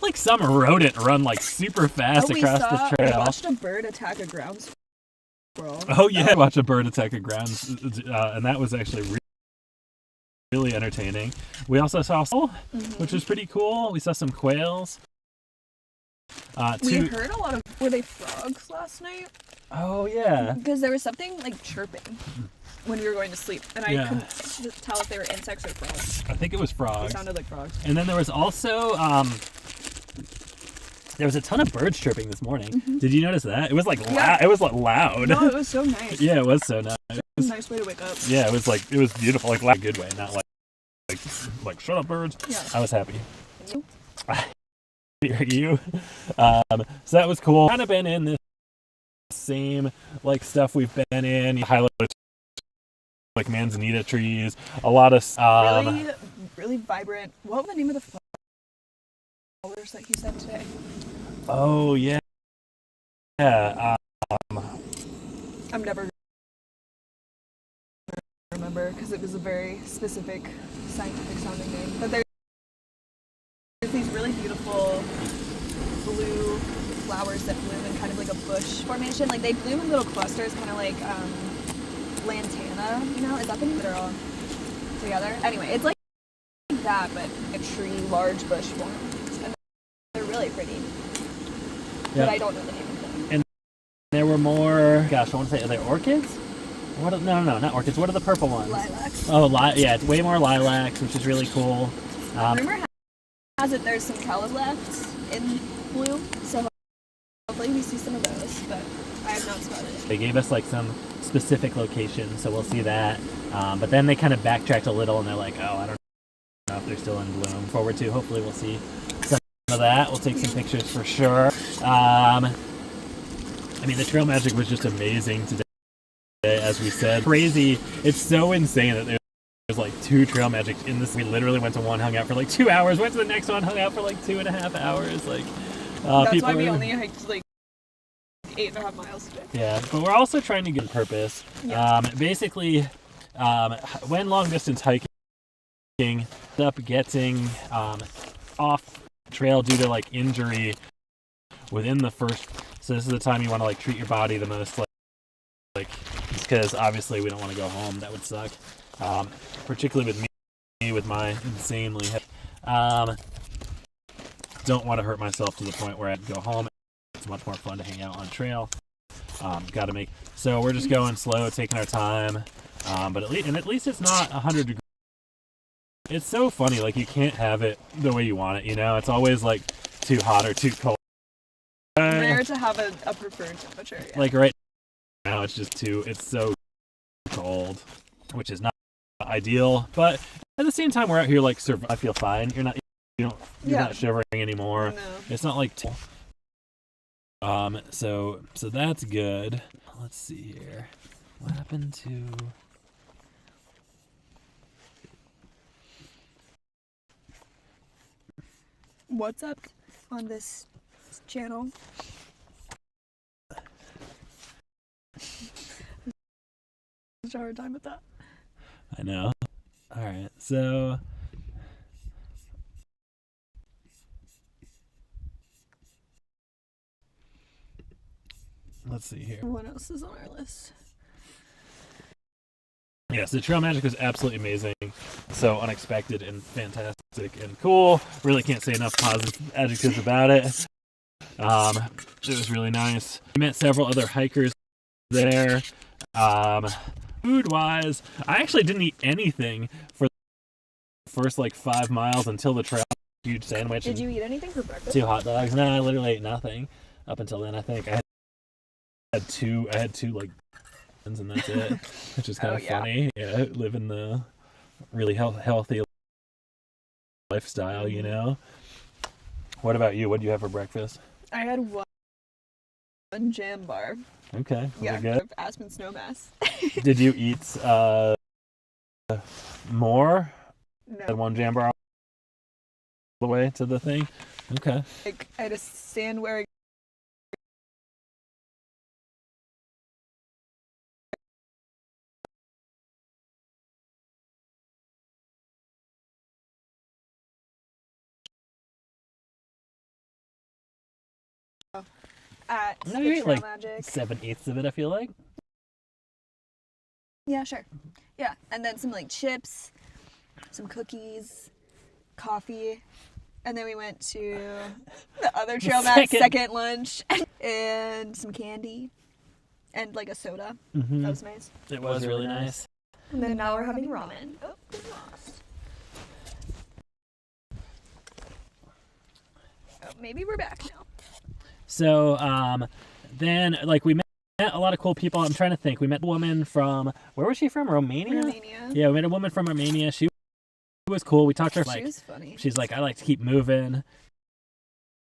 like some rodent run like super fast across the
I
trail.
watched a bird attack a ground squirrel.
Oh yeah, I watched a bird attack a ground, and that was actually really entertaining. We also saw which was pretty cool. We saw some quails.
We heard a lot of. Were they frogs last night?
Oh yeah.
Because there was something like chirping when we were going to sleep, and I
Yeah.
couldn't tell if they were insects or frogs.
I think it was
They
frogs.
sounded like frogs.
And then there was also There was a ton of birds chirping this morning. Did you notice that? It was like loud.
Yeah.
It was like loud.
No, it was so nice.
Yeah, it was so nice.
It was a nice way to wake up.
Yeah, it was beautiful, like a good way, not like shut up, birds.
Yeah.
I was happy.
You?
You. So that was cool. Kind of been in this same like stuff we've been in. Highlight like manzanita trees. A lot of
really vibrant. What was the name of the flowers that he said today?
Oh yeah. Yeah.
I'm never gonna remember because it was a very specific scientific sounding name. But there's these really beautiful blue flowers that bloom in kind of like a bush formation. Like they bloom in little clusters, kind of like lantana. You know, is that the name? They're all together. Anyway, it's like that, but a tree, large bush forms, and they're really pretty. But I don't know the name of them.
And there were more. Gosh, I want to say, are they orchids? What? No, not orchids. What are the purple ones?
Lilacs.
Oh, yeah, it's way more lilacs, which is really cool.
Rumor has it there's some calilefts in blue, so hopefully we see some of those. But I have not spotted it.
They gave us like some specific location, so we'll see that. But then they kind of backtracked a little, and they're like, oh, I don't know if they're still in bloom. Forward to, hopefully we'll see some of that. We'll take some pictures for sure. I mean, the trail magic was just amazing today, as we said. Crazy. It's so insane that there's like 2 trail magic in this. We literally went to one, hung out for like 2 hours, went to the next one, hung out for like 2.5 hours. Like,
that's why we only hiked like 8.5 miles today.
Yeah, but we're also trying to get on purpose.
Yeah.
Basically, when long distance hiking, up getting off trail due to like injury within the first. So this is the time you want to like treat your body the most, like because obviously we don't want to go home. That would suck. Particularly with me with my insanely don't want to hurt myself to the point where I'd go home. It's much more fun to hang out on trail. So we're just going slow, taking our time. But at least it's not 100 degrees. It's so funny, like you can't have it the way you want it, you know? It's always like too hot or too cold.
Rare to have a preferred temperature. Yeah.
Like right now it's so cold, which is not ideal. But at the same time, we're out here like I feel fine. You're not shivering anymore.
No.
It's not like so that's good. Let's see here. What happened to
What's up on this channel? Such a hard time with that.
I know. All right, so let's see here.
What else is on our list?
Yes, the trail magic was absolutely amazing. So unexpected and fantastic and cool. Really can't say enough positive adjectives about it. It was really nice. We met several other hikers there. Food-wise, I actually didn't eat anything for the first like 5 miles until the trail. Huge sandwich.
Did you eat anything for breakfast?
2 hot dogs. No, I literally ate nothing up until then. I think I had two like, and that's it, which is kind of funny. Yeah, living the really healthy lifestyle, you know. What about you? What did you have for breakfast?
I had one jam bar.
Okay. Was
Yeah,
it good?
of Aspen Snowmass.
Did you eat more than
No.
one jam bar all the way to the thing? Okay.
Like, I had a sand-wearing at the
Maybe
Trail
like
Magic.
7/8 of it, I feel like.
Yeah, sure. Yeah, and then some like chips, some cookies, coffee, and then we went to the other Trail Magic second lunch and some candy and like a soda.
Mm-hmm.
That was nice.
It was really nice.
And then now we're having ramen. Oh, good lost. Oh, maybe we're back now.
So then like we met a lot of cool people. I'm trying to think. We met a woman from, where was she from? Romania?
Romania.
Yeah, we met a woman from Romania. She was cool. We talked to her
She
like,
was funny.
she's like, I like to keep moving.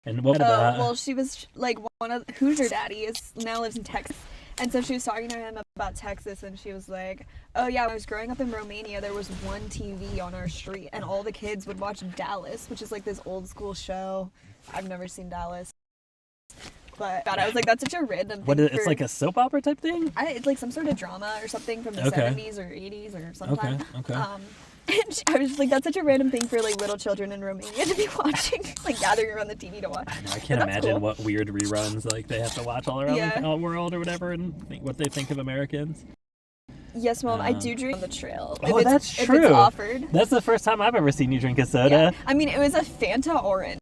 And what
Well, she was like one of Hoosier Daddy now lives in Texas, and so she was talking to him about Texas, and she was like, "Oh yeah, when I was growing up in Romania, there was one TV on our street, and all the kids would watch Dallas, which is like this old school show. I've never seen Dallas, but God, I was like, that's such a random thing.
What is it? It's like a soap opera type thing?
It's like some sort of drama or something from the 70s or 80s or something.
Okay.
And I was just like, that's such a random thing for like little children in Romania to be watching, like gathering around the TV to watch.
I know, I can't imagine
cool.
what weird reruns like they have to watch all around the world or whatever, and what they think of Americans.
Yes, Mom, I do drink on the trail.
Oh, that's true.
If it's offered.
That's the first time I've ever seen you drink a soda.
Yeah. I mean, it was a Fanta orange,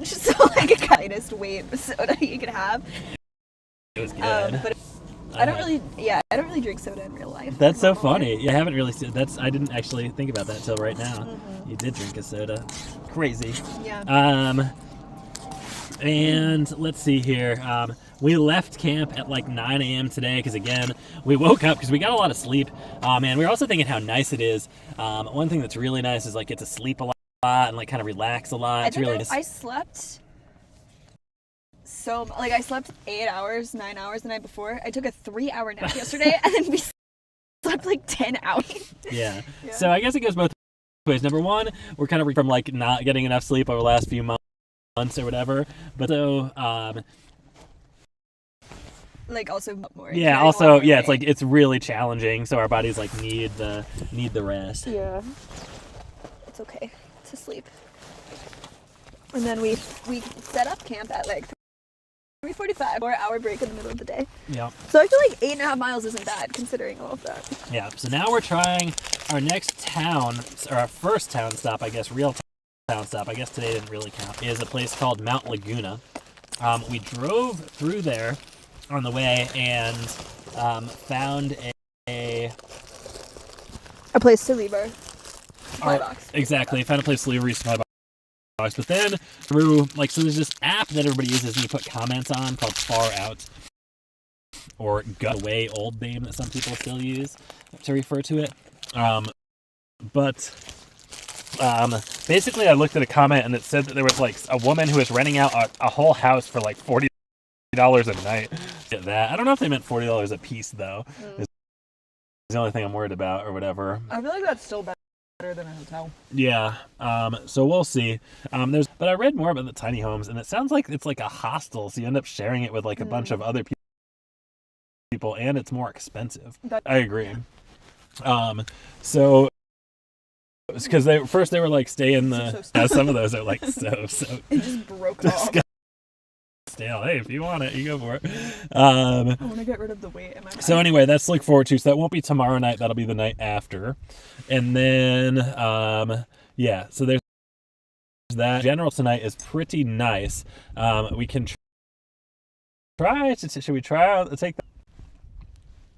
so like a kindest weight soda you could have.
It was good.
But I don't really drink soda in real life.
That's so funny. I haven't really seen I didn't actually think about that till right now.
Mm-hmm.
You did drink a soda. Crazy.
Yeah.
And let's see here. We left camp at like 9 a.m. today because, again, we woke up because we got a lot of sleep. And we were also thinking how nice it is. One thing that's really nice is like get to sleep a lot and like kind of relax a lot. It's really
I slept so like I slept 8 hours, 9 hours the night before. I took a 3-hour nap yesterday, and then we slept like 10 hours.
Yeah. So I guess it goes both ways. Number one, we're kind of from like not getting enough sleep over the last few months or whatever. But so
like also more.
Yeah. Also, yeah. It's like it's really challenging. So our bodies like need the rest.
Yeah. It's okay to sleep. And then we set up camp at like 3:45, 4-hour break in the middle of the day.
Yeah.
So I feel like 8.5 miles isn't bad considering all of that.
Yeah. So now we're trying our next town, or our first town stop, I guess, real town stop. I guess today didn't really count. Is a place called Mount Laguna. We drove through there on the way and found a
place to leave our supply box.
Exactly. Found a place to leave our supply box. But then through so there's this app that everybody uses and you put comments on called Far Out, or Gut Away, old name that some people still use to refer to it. Basically I looked at a comment and it said that there was like a woman who was renting out a whole house for like $40 a night. Get that. I don't know if they meant $40 a piece though. It's the only thing I'm worried about or whatever.
I feel like that's still better than a hotel.
Yeah. So we'll see. But I read more about the tiny homes and it sounds like it's like a hostel, so you end up sharing it with like a bunch of other people and it's more expensive. I agree. So because they were like stay in the some of those are like so
it just broke off.
Stale. Hey, if you want it, you go for it.
I want to get rid of the weight in my mind.
So anyway, that's to look forward to. So that won't be tomorrow night. That'll be the night after. And then, so there's that. General tonight is pretty nice. We can try. Should we try take that?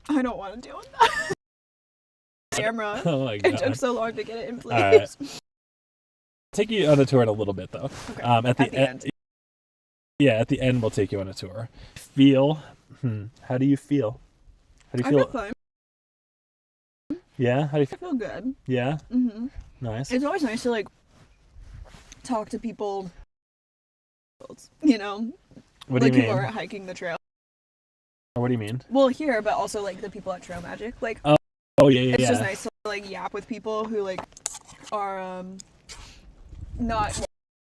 I don't want to deal with that. Camera.
Oh my God.
It took so long to get it in place.
All right. Take you on a tour in a little bit, though.
Okay.
At the end. Yeah, at the end we'll take you on a tour. Feel. How do you feel? How do you feel?
I feel fine.
Yeah? How do you feel?
I feel good.
Yeah?
Mm-hmm.
Nice.
It's always nice to like talk to people, you know?
What do you mean?
People aren't hiking the trail.
What do you mean?
Well, here, but also like the people at Trail Magic. Like,
oh yeah.
It's just nice to like yap with people who like are not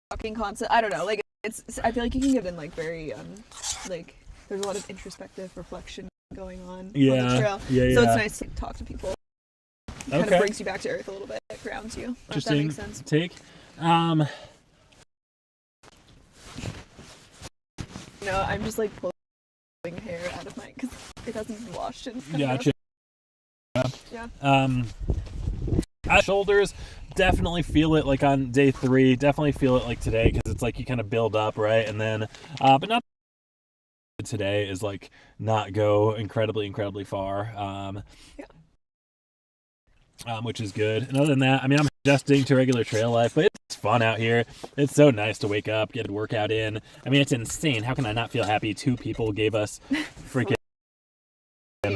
walking constant. I don't know. Like I feel like you can get in like very like there's a lot of introspective reflection going on the trail.
Yeah.
So it's nice to talk to people. It kind of brings you back to earth a little bit. It grounds you. If that makes sense.
Take.
No, I'm just like pulling hair out of my because it hasn't been washed in.
Gotcha.
Yeah.
Shoulders definitely feel it like on day 3. Definitely feel it like today because it's like you kind of build up, right? And then, but not today is like not go incredibly far. Which is good. And other than that, I mean, I'm adjusting to regular trail life, but it's fun out here. It's so nice to wake up, get a workout in. I mean, it's insane. How can I not feel happy? 2 people gave us freaking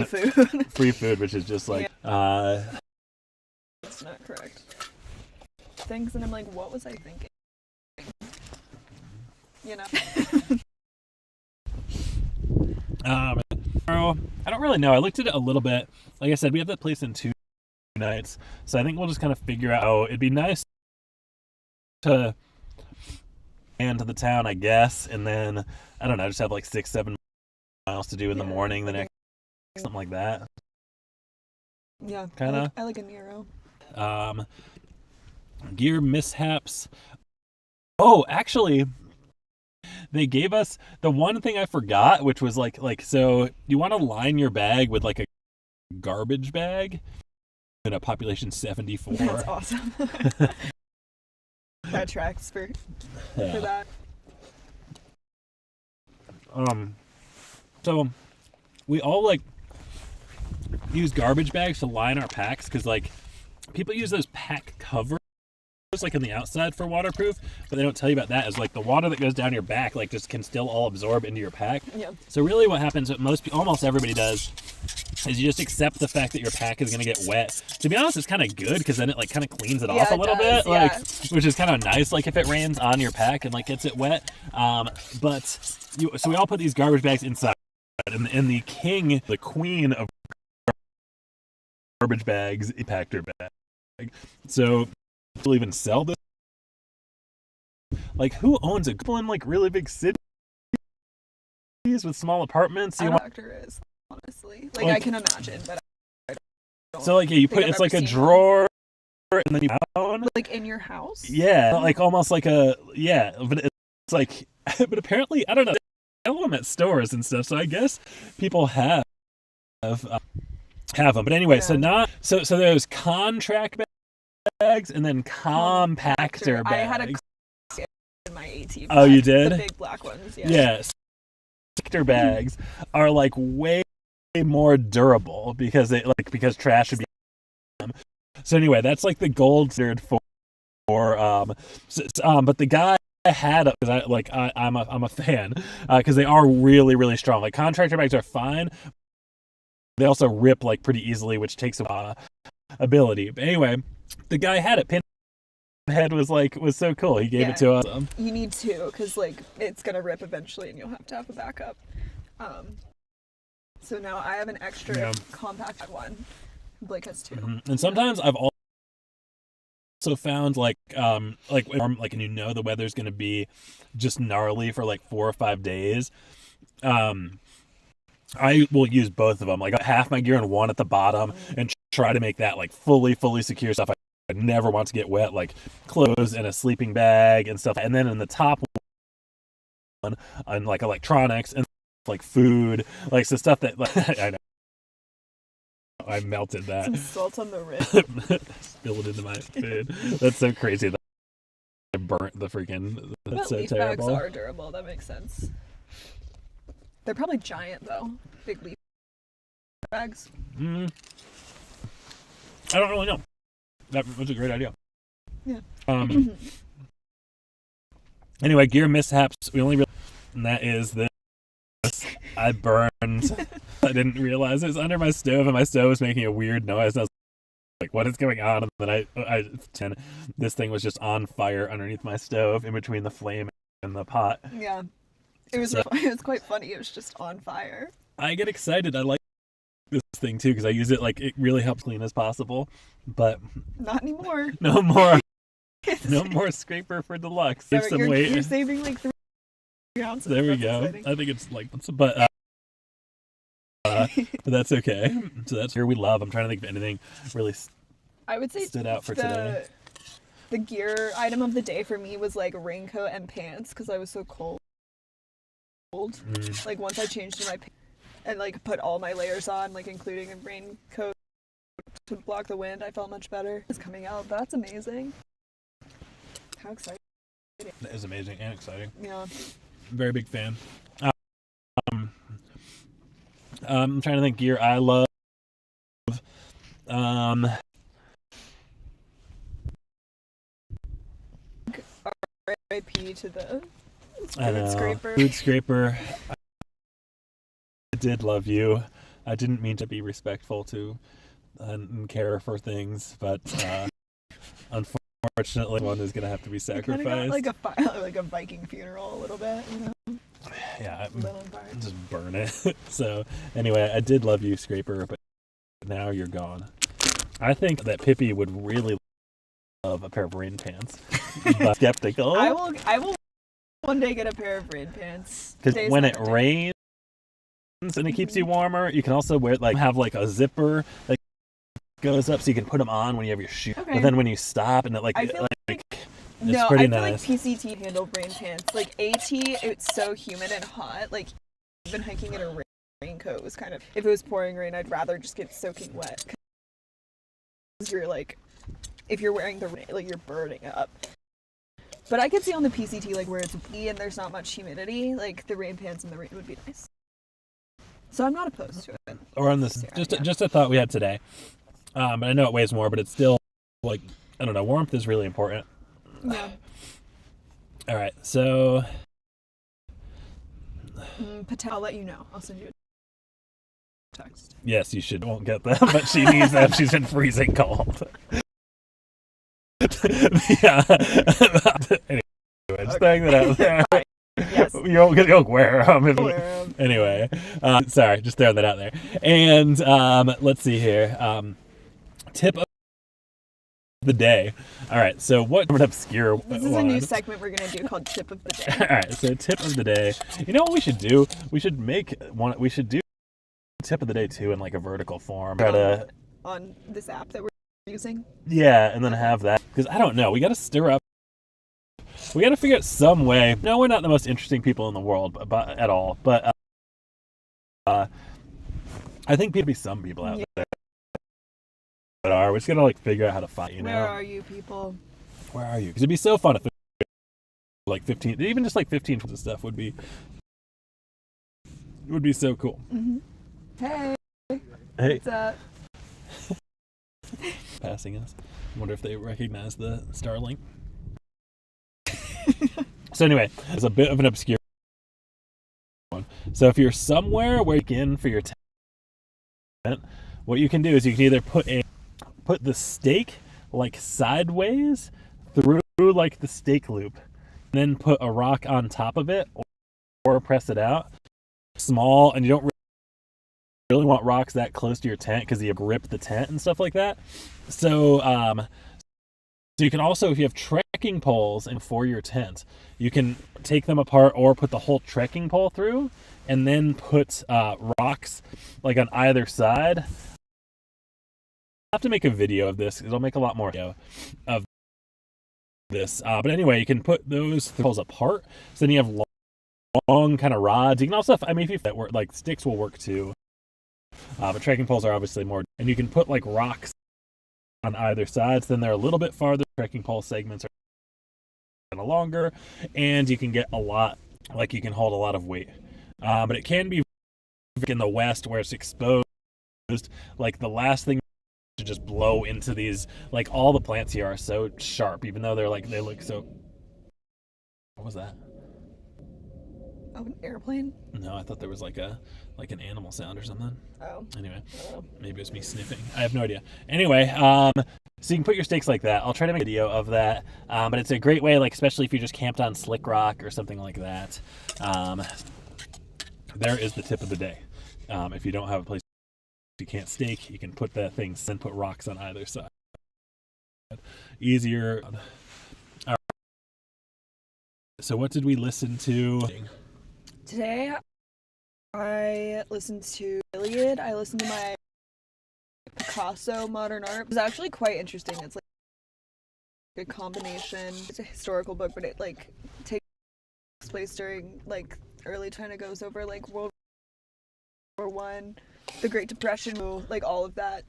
food.
free food, which is just like,
That's not correct. Things, and I'm like, what was I thinking? You know?
Tomorrow, I don't really know. I looked at it a little bit. Like I said, we have that place in 2 nights, so I think we'll just kind of figure out. Oh, it'd be nice to and to the town, I guess, and then I don't know, just have like 6-7 miles to do in the morning, the next something like that.
Yeah,
Kind of.
I like a Nero.
Gear mishaps. Oh, actually, they gave us the one thing I forgot, which was like so you want to line your bag with like a garbage bag in a population 74.
That's awesome. That tracks for that.
So we all like use garbage bags to line our packs because like people use those pack covers like on the outside for waterproof, but they don't tell you about that is like the water that goes down your back like just can still all absorb into your pack.
Yeah.
So really what happens, what almost everybody does, is you just accept the fact that your pack is going to get wet. To be honest, it's kind of good because then it like kind of cleans it off a little bit, like which is kind of nice. Like if it rains on your pack and like gets it wet. So we all put these garbage bags inside, and the queen of garbage bags, packed her bag. So people even sell this. Like who owns a couple in like really big cities with small apartments?
I don't know what Factor is, honestly. Like I can imagine, but I don't. So
like you put it's like a drawer and then you own
like in your house.
Yeah, like almost like but it's like but apparently I don't know. They sell them at stores and stuff. So I guess people have them. But anyway, so there's contract bags and then compactor bags.
I had a in my AT.
Oh, you did?
The big black ones, yeah.
Yes. Compactor bags are like way more durable because because trash should be. So anyway, that's like the gold standard for but the guy had because I'm a fan because they are really really strong. Like contractor bags are fine. They also rip like pretty easily, which takes a ability. But anyway, the guy had it. Pinhead was so cool. He gave it to us.
You need to, because like it's gonna rip eventually, and you'll have to have a backup. So now I have an extra compact one. Blake has 2.
Mm-hmm. And sometimes I've also found like and you know the weather's gonna be just gnarly for like 4 or 5 days. I will use both of them, like half my gear in one at the bottom, and try to make that like fully secure stuff. I never want to get wet, like clothes and a sleeping bag and stuff. And then in the top one, on like electronics and like food, like so stuff that like, I know. I melted that.
Some salt on the wrist.
Spill it into my food. That's so crazy that I burnt the freaking. That's
but
so
leaf
terrible.
bags are durable. That makes sense. They're probably giant though. Big leaf bags.
I don't really know. That was a great idea.
Yeah.
Anyway, gear mishaps. We only realized, and that is this. I burned. I didn't realize it was under my stove, and my stove was making a weird noise. I was like, "What is going on?" And then this thing was just on fire underneath my stove, in between the flame and the pot.
Yeah. It was quite funny. It was just on fire.
I get excited. I like this thing too because I use it like it really helps clean as possible. But
not anymore.
No more. No more scraper for deluxe. Save some weight.
You're saving like 3 ounces.
There we go. Exciting. I think it's like, but that's okay. So that's here we love. I'm trying to think of anything really.
I would say
stood out for today.
The gear item of the day for me was like raincoat and pants because I was so cold. Like once I changed to my pants and like put all my layers on, like including a raincoat to block the wind, I felt much better. It's coming out. That's amazing. How exciting!
That is amazing and exciting.
Yeah.
Very big fan. I'm trying to think gear I love.
IP to the
I know.
food scraper.
Food scraper. I did love you. I didn't mean to be respectful to and care for things, but unfortunately, one is gonna have to be sacrificed.
Kind of got like a Viking funeral a little bit, you know.
Yeah,
Lit on fire.
just burn it. So anyway, I did love you, Scraper, but now you're gone. I think that Pippi would really love a pair of rain pants. But skeptical.
I will one day get a pair of rain pants.
Because when it rains and it keeps you warmer, you can also wear have like a zipper that goes up so you can put them on when you have your shoes.
Okay.
But then when you stop and it
I feel
it's
no,
pretty
I feel
nice.
like PCT handle rain pants. Like AT, it's so humid and hot. Like even hiking in a raincoat was kind of. If it was pouring rain, I'd rather just get soaking wet. Because you're like, if you're wearing the rain, like you're burning up. But I could see on the PCT like where it's windy and there's not much humidity, like the rain pants in the rain would be nice. So I'm not opposed to it.
Or on this, just a thought we had today. But I know it weighs more, but it's still like I don't know. Warmth is really important.
Yeah.
All right, so
I'll let you know. I'll send you a text.
yes, you should. Won't get that, but she needs that. She's been freezing cold. Yeah. Anyway, just throwing that out there.
Yes.
You'll wear them.
Wear 'em.
Anyway, sorry, just throwing that out there. And let's see here. Tip of the day. All right, so what an obscure
This is a new segment we're gonna do called Tip of the Day.
All right, so tip of the day. You know what we should do? We should make one. We should do tip of the day too in like a vertical form. Try to
on this app that we're using.
yeah, and then have that because I don't know. We got to stir up. We got to figure out some way. No, we're not the most interesting people in the world, but at all. But I think there'll be some people out there that are. We're just gonna like figure out how to fight. You know.
Where are you, people?
Where are you? Because it'd be so fun if like 15, even just like 15 of stuff would be so cool.
Mm-hmm. Hey.
Hey.
What's up?
Passing us. I wonder if they recognize the Starlink. So anyway, it's a bit of an obscure one. So if you're somewhere where you can for your tent, what you can do is you can either put the stake like sideways through like the stake loop, and then put a rock on top of it, or press it out small, and you don't really want rocks that close to your tent because you grip the tent and stuff like that. So so you can also, if you have trekking poles and for your tent, you can take them apart or put the whole trekking pole through and then put rocks like on either side. I'll have to make a video of this. It'll make a lot more of this. But anyway, you can put those poles apart. So then you have long kind of rods. You can also, I mean, if you that work, like sticks will work too. But trekking poles are obviously more, and you can put like rocks on either side, so then they're a little bit farther. Trekking pole segments are kind of longer, and you can get a lot, like you can hold a lot of weight. But it can be in the west where it's exposed, like the last thing to just blow into these, like all the plants here are so sharp, even though they're like, they look so, what was that?
Oh, an airplane?
No, I thought there was like an animal sound or something.
Oh.
Anyway, maybe it was me sniffing. I have no idea. Anyway, so you can put your stakes like that. I'll try to make a video of that. But it's a great way, like especially if you just camped on Slick Rock or something like that. There is the tip of the day. If you don't have a place you can't stake, you can put that thing and put rocks on either side. Easier. All right. So what did we listen to?
Today, I listened to Iliad. I listened to my Picasso Modern Art. It was actually quite interesting. It's like a combination. It's a historical book, but it like takes place during like early China, goes over like World War One, the Great Depression, like all of that,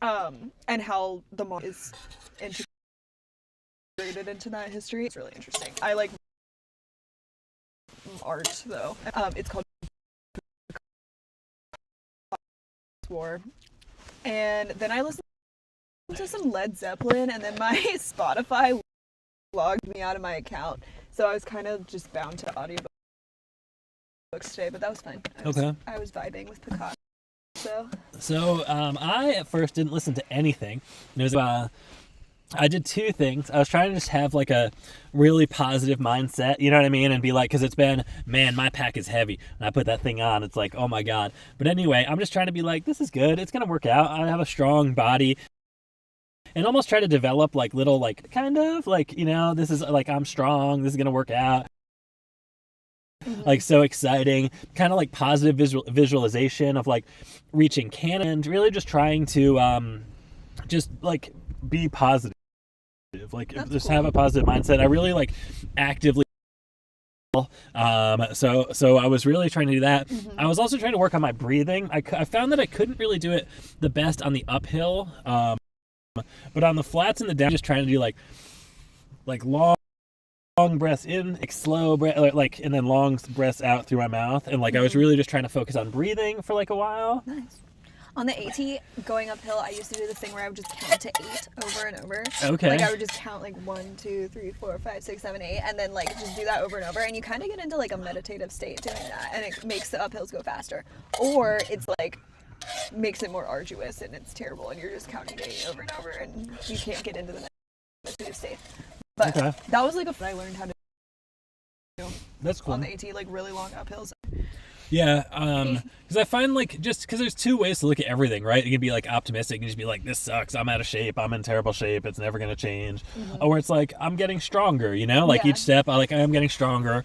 and how the modern is integrated into that history. It's really interesting. I like art though. It's called War. And then I listened to some Led Zeppelin, and then my Spotify logged me out of my account, so I was kind of just bound to audiobooks today, but that was fun. I was vibing with Picasso.
So I at first didn't listen to anything. It was I did two things. I was trying to just have like a really positive mindset, you know what I mean? And be like, because it's been, man, my pack is heavy. And I put that thing on, it's like, oh my God. But anyway, I'm just trying to be like, this is good. It's going to work out. I have a strong body. And almost try to develop like little, like, kind of like, you know, this is like, I'm strong. This is going to work out.
Mm-hmm.
Like, so exciting, kind of like positive visualization of like reaching Canada, and really just trying to just like be positive. Like,
That's
just
cool.
have a positive mindset. I really like actively so I was really trying to do that.
Mm-hmm.
I was also trying to work on my breathing. I found that I couldn't really do it the best on the uphill, but on the flats and the down, just trying to do like long breaths in, like slow breath, like, and then long breaths out through my mouth, and like I was really just trying to focus on breathing for like a while.
Nice. On the AT, going uphill, I used to do this thing where I would just count to 8 over and over.
Okay.
Like, I would just count, like, 1, 2, 3, 4, 5, 6, 7, 8, and then, like, just do that over and over. And you kind of get into, like, a meditative state doing that, and it makes the uphills go faster. Or it's, like, makes it more arduous, and it's terrible, and you're just counting to 8 over and over, and you can't get into the meditative state. But that was, like, I learned how to do.
That's cool.
On the AT, like, really long uphills.
Yeah, because I find like, just because there's two ways to look at everything, right? You can be like optimistic and just be like, this sucks, I'm out of shape, I'm in terrible shape, it's never gonna change. Or it's like, I'm getting stronger, you know, like each step I am getting stronger.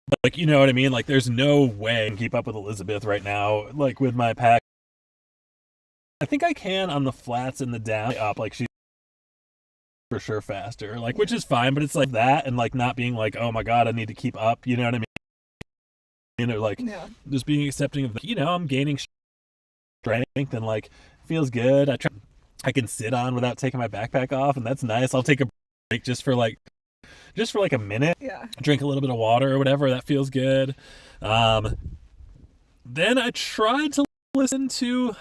But, like, you know what I mean? Like, there's no way I can keep up with Elizabeth right now, like with my pack. I think I can on the flats and the down up, like she's for sure faster, like, which is fine, but it's like that, and like not being like, oh my God, I need to keep up, you know what I mean? You know, like, just being accepting of, you know, I'm gaining strength, and like feels good. I can sit on without taking my backpack off, and that's nice. I'll take a break just for like a minute.
Yeah.
Drink a little bit of water or whatever. That feels good. Then I tried to listen to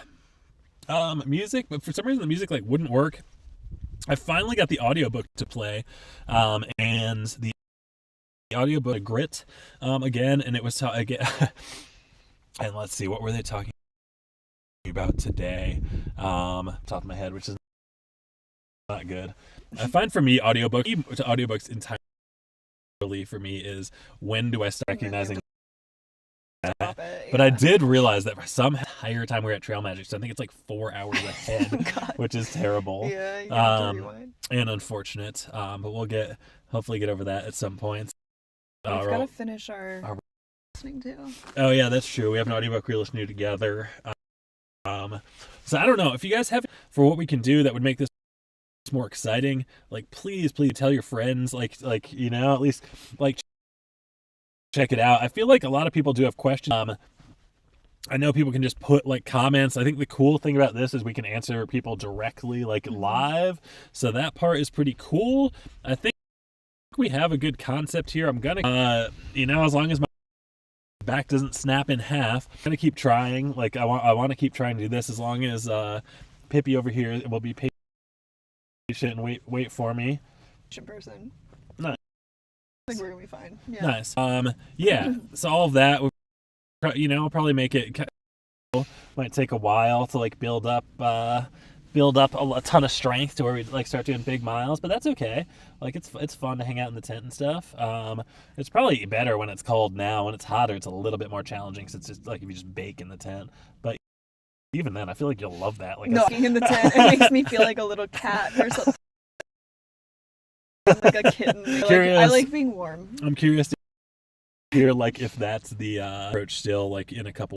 music, but for some reason the music like wouldn't work. I finally got the audiobook to play, and the audiobook Grit again, and it was again. And let's see, what were they talking about today? Top of my head, which is not good. I find for me, audiobooks entirely for me is, when do I start recognizing that? But I did realize that for some higher time we're at Trail Magic, so I think it's like 4 hours ahead, which is terrible.
Yeah, you have to rewind.
And unfortunate. But we'll hopefully get over that at some point.
We've got to finish our listening to.
Oh yeah, that's true. We have an audiobook we're listening to together. So I don't know if you guys have for what we can do that would make this more exciting. Like, please tell your friends. Like you know, at least like check it out. I feel like a lot of people do have questions. I know people can just put like comments. I think the cool thing about this is we can answer people directly, like live. So that part is pretty cool. I think we have a good concept here. I'm gonna, you know, as long as my back doesn't snap in half, I'm gonna keep trying. Like, I want to keep trying to do this as long as Pippi over here will be patient and wait for me.
Person.
Nice.
I think we're gonna be fine. Yeah.
Nice. Yeah. So all of that, you know, will probably make it. Might take a while to like build up a ton of strength to where we like start doing big miles, but that's okay. Like, it's fun to hang out in the tent and stuff. It's probably better when it's cold now. When it's hotter, it's a little bit more challenging because it's just like if you just bake in the tent. But even then, I feel like you'll love that. Like,
being in the tent, it makes me feel like a little cat or something. Like a kitten. I like being warm.
I'm curious to hear like if that's the approach still, like in a couple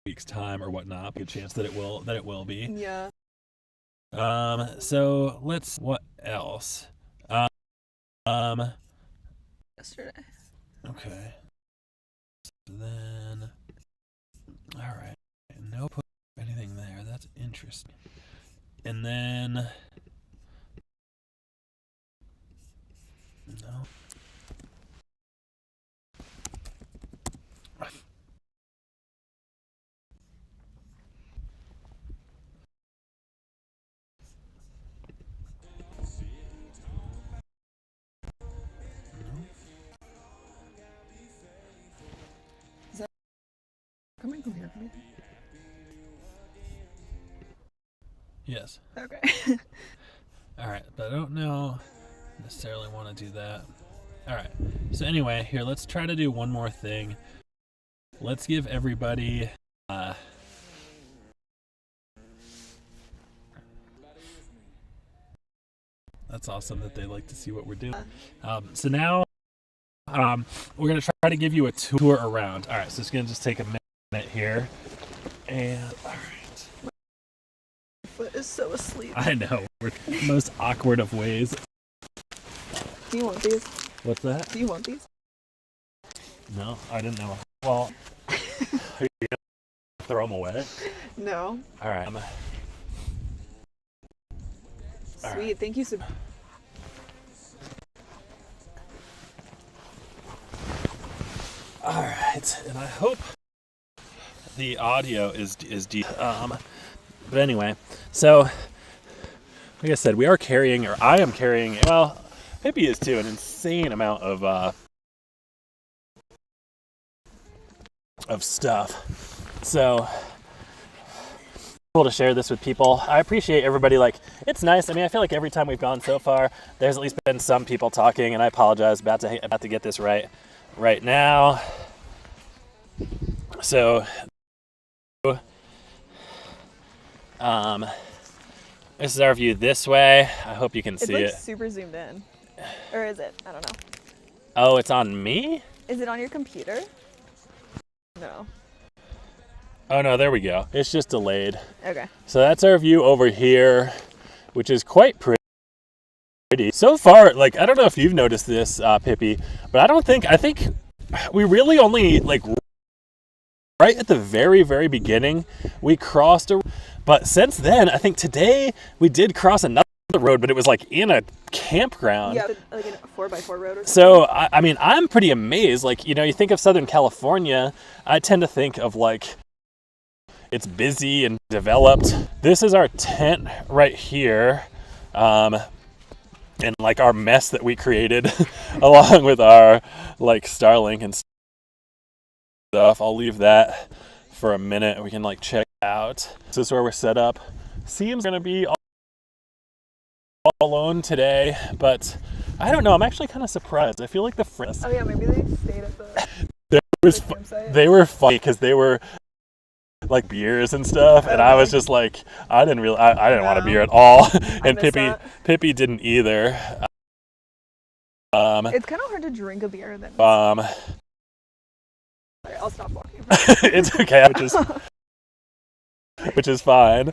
weeks time or whatnot. Good chance that it will be.
Yeah.
So what else?
Yesterday.
Okay. Then, all right. No put anything there. That's interesting. And then, no.
Come here.
Yes.
Okay.
All right, but I don't know necessarily want to do that. All right. So anyway, here, let's try to do one more thing. Let's give everybody that's awesome that they like to see what we're doing. So now we're going to try to give you a tour around. All right, so it's going to just take a minute here. And all right.
My foot is so asleep.
I know. We're the most awkward of ways.
Do you want these?
What's that?
Do you want these?
No, I didn't know. Well, are you going to throw them away?
No.
All right.
Sweet.
right.
Thank you so
All right, and I hope the audio is deep. But anyway, so like I said, we are carrying, or I am carrying. Well, Pippi is too, an insane amount of stuff. So cool to share this with people. I appreciate everybody. Like, it's nice. I mean, I feel like every time we've gone so far, there's at least been some people talking, and I apologize about to get this right now. So this is our view this way. I hope you can see it.
It looks super zoomed in. Or is it? I don't know.
Oh, it's on me?
Is it on your computer? No.
Oh no, there we go. It's just delayed.
Okay.
So that's our view over here, which is quite pretty. So far, like, I don't know if you've noticed this, Pippi, but I think we really only, like, right at the very, very beginning, we crossed a, but since then, I think today we did cross another road, but it was like in a campground.
Yeah, like a 4x4 road or something.
So, I mean, I'm pretty amazed. Like, you know, you think of Southern California, I tend to think of, like, it's busy and developed. This is our tent right here. And like our mess that we created along with our like Starlink and stuff. I'll leave that for a minute. We can like check out. This is where we're set up. Seems gonna be all alone today, but I don't know. I'm actually kind of surprised. I feel like the friends.
Oh yeah, maybe they stayed at the campsite.
They were funny because they were like beers and stuff, and I was just like, I didn't want a beer at all, and Pippi didn't either.
It's kind of hard to drink a beer then.
Sorry,
I'll stop walking.
It's okay, which is fine.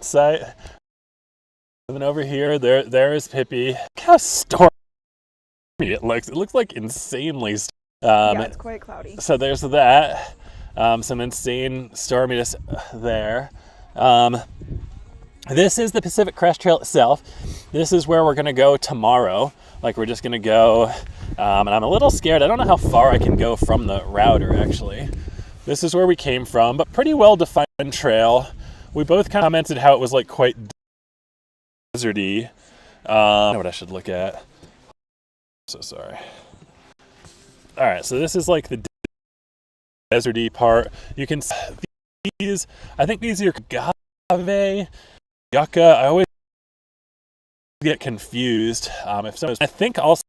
Site. And then over here, there is Pippi. Look how stormy it looks. It looks like insanely.
Yeah, it's quite cloudy.
So there's that. Some insane storminess there. This is the Pacific Crest Trail itself. This is where we're going to go tomorrow. Like, we're just going to go, and I'm a little scared. I don't know how far I can go from the router, actually. This is where we came from, but pretty well-defined trail. We both commented how it was, like, quite deserty. I know what I should look at. So sorry. All right, so this is, like, the deserty part. You can see these. I think these are agave, yucca. I always get confused. If someone, I think also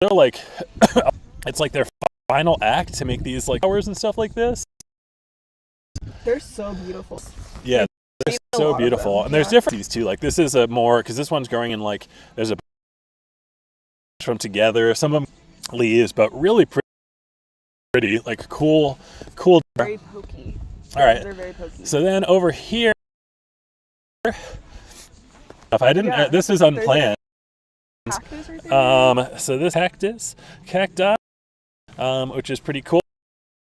they're like, it's like their final act to make these like flowers and stuff like this.
They're so beautiful.
Yeah, they're so beautiful, and there's different these too. Like this is a more because this one's growing in like there's a from together. Some of them leaves, but really pretty, like cool.
Very pokey.
All right.
They're very pokey.
So then over here, if I didn't, this is unplanned.
Cactus or something?
So this cacti, which is pretty cool.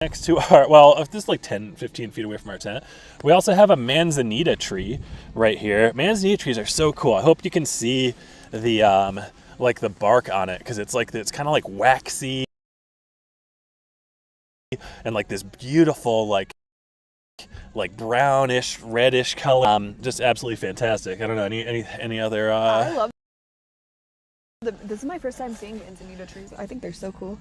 Next to our, well, this is like 10, 15 feet away from our tent. We also have a manzanita tree right here. Manzanita trees are so cool. I hope you can see the like the bark on it because it's like it's kind of like waxy. And like this beautiful like brownish reddish color, just absolutely fantastic. I don't know any other.
I love. This is my first time seeing manzanita trees. I think they're so cool.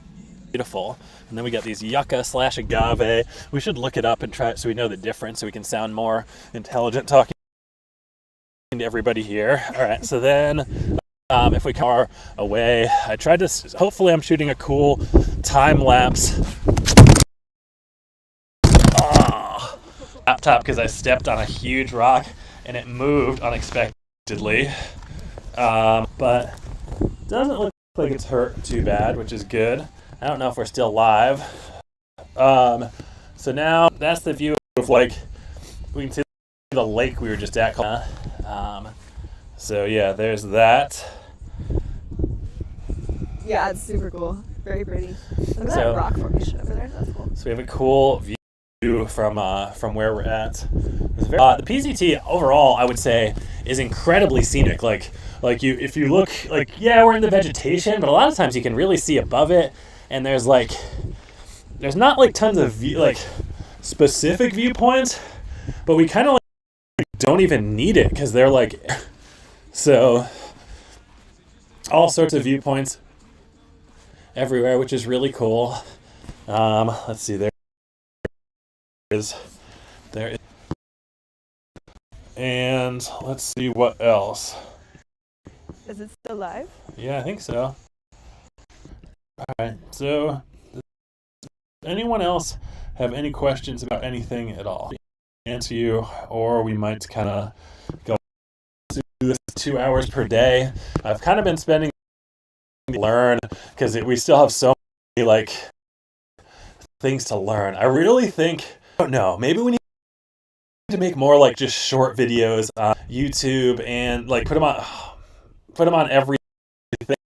beautiful. And then we got these yucca / agave. We should look it up and try it so we know the difference, so we can sound more intelligent talking to everybody here. All right, so then if we come away, I tried to, hopefully I'm shooting a cool time lapse laptop because I stepped on a huge rock and it moved unexpectedly. But doesn't look like it's hurt too bad, which is good. I don't know if we're still live. So now that's the view of, like, we can see the lake we were just at. So yeah, there's that.
Yeah, it's super cool. Very pretty. Look at
So-
that rock formation over there. That's cool.
So we have a cool view from where we're at. The PCT overall, I would say, is incredibly scenic. Like if you look, like, yeah, we're in the vegetation, but a lot of times you can really see above it, and there's not like tons of specific viewpoints, but we kind of don't even need it because they're like, so all sorts of viewpoints everywhere, which is really cool. Let's see, there is, and let's see what else.
Is it still live?
Yeah, I think so. All right, so does anyone else have any questions about anything at all? Answer you, or we might kind of go through this 2 hours per day. I've kind of been spending to learn because we still have so many things to learn. I really think, I don't know, maybe we need to make more just short videos on YouTube and put them on everything.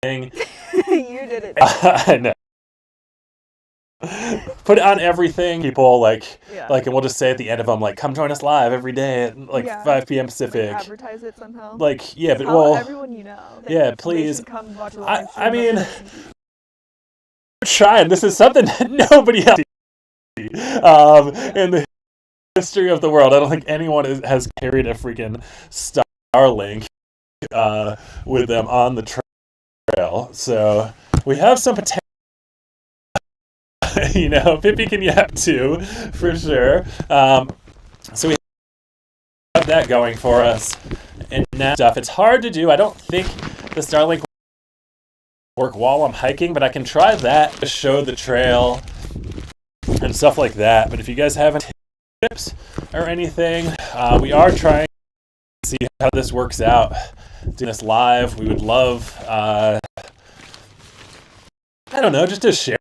You did it.
I know. Put it on everything. People
Yeah.
and we'll just say at the end of them, come join us live every day at
Yeah.
5 p.m. Pacific.
Advertise it somehow.
Yeah, but
Tell everyone you know. that
yeah,
they
please.
should come watch a
I
live stream
mean,
of this.
we're trying. This is something that nobody else in the history of the world. I don't think anyone has carried a freaking Starlink with them on the trail. So we have some potential. Pippi can yap too, for sure. So we have that going for us. And now stuff. It's hard to do. I don't think the Starlink will work while I'm hiking, but I can try that to show the trail and stuff like that. But if you guys have any tips or anything, we are trying to see how this works out. Doing this live, we would love, I don't know, just to share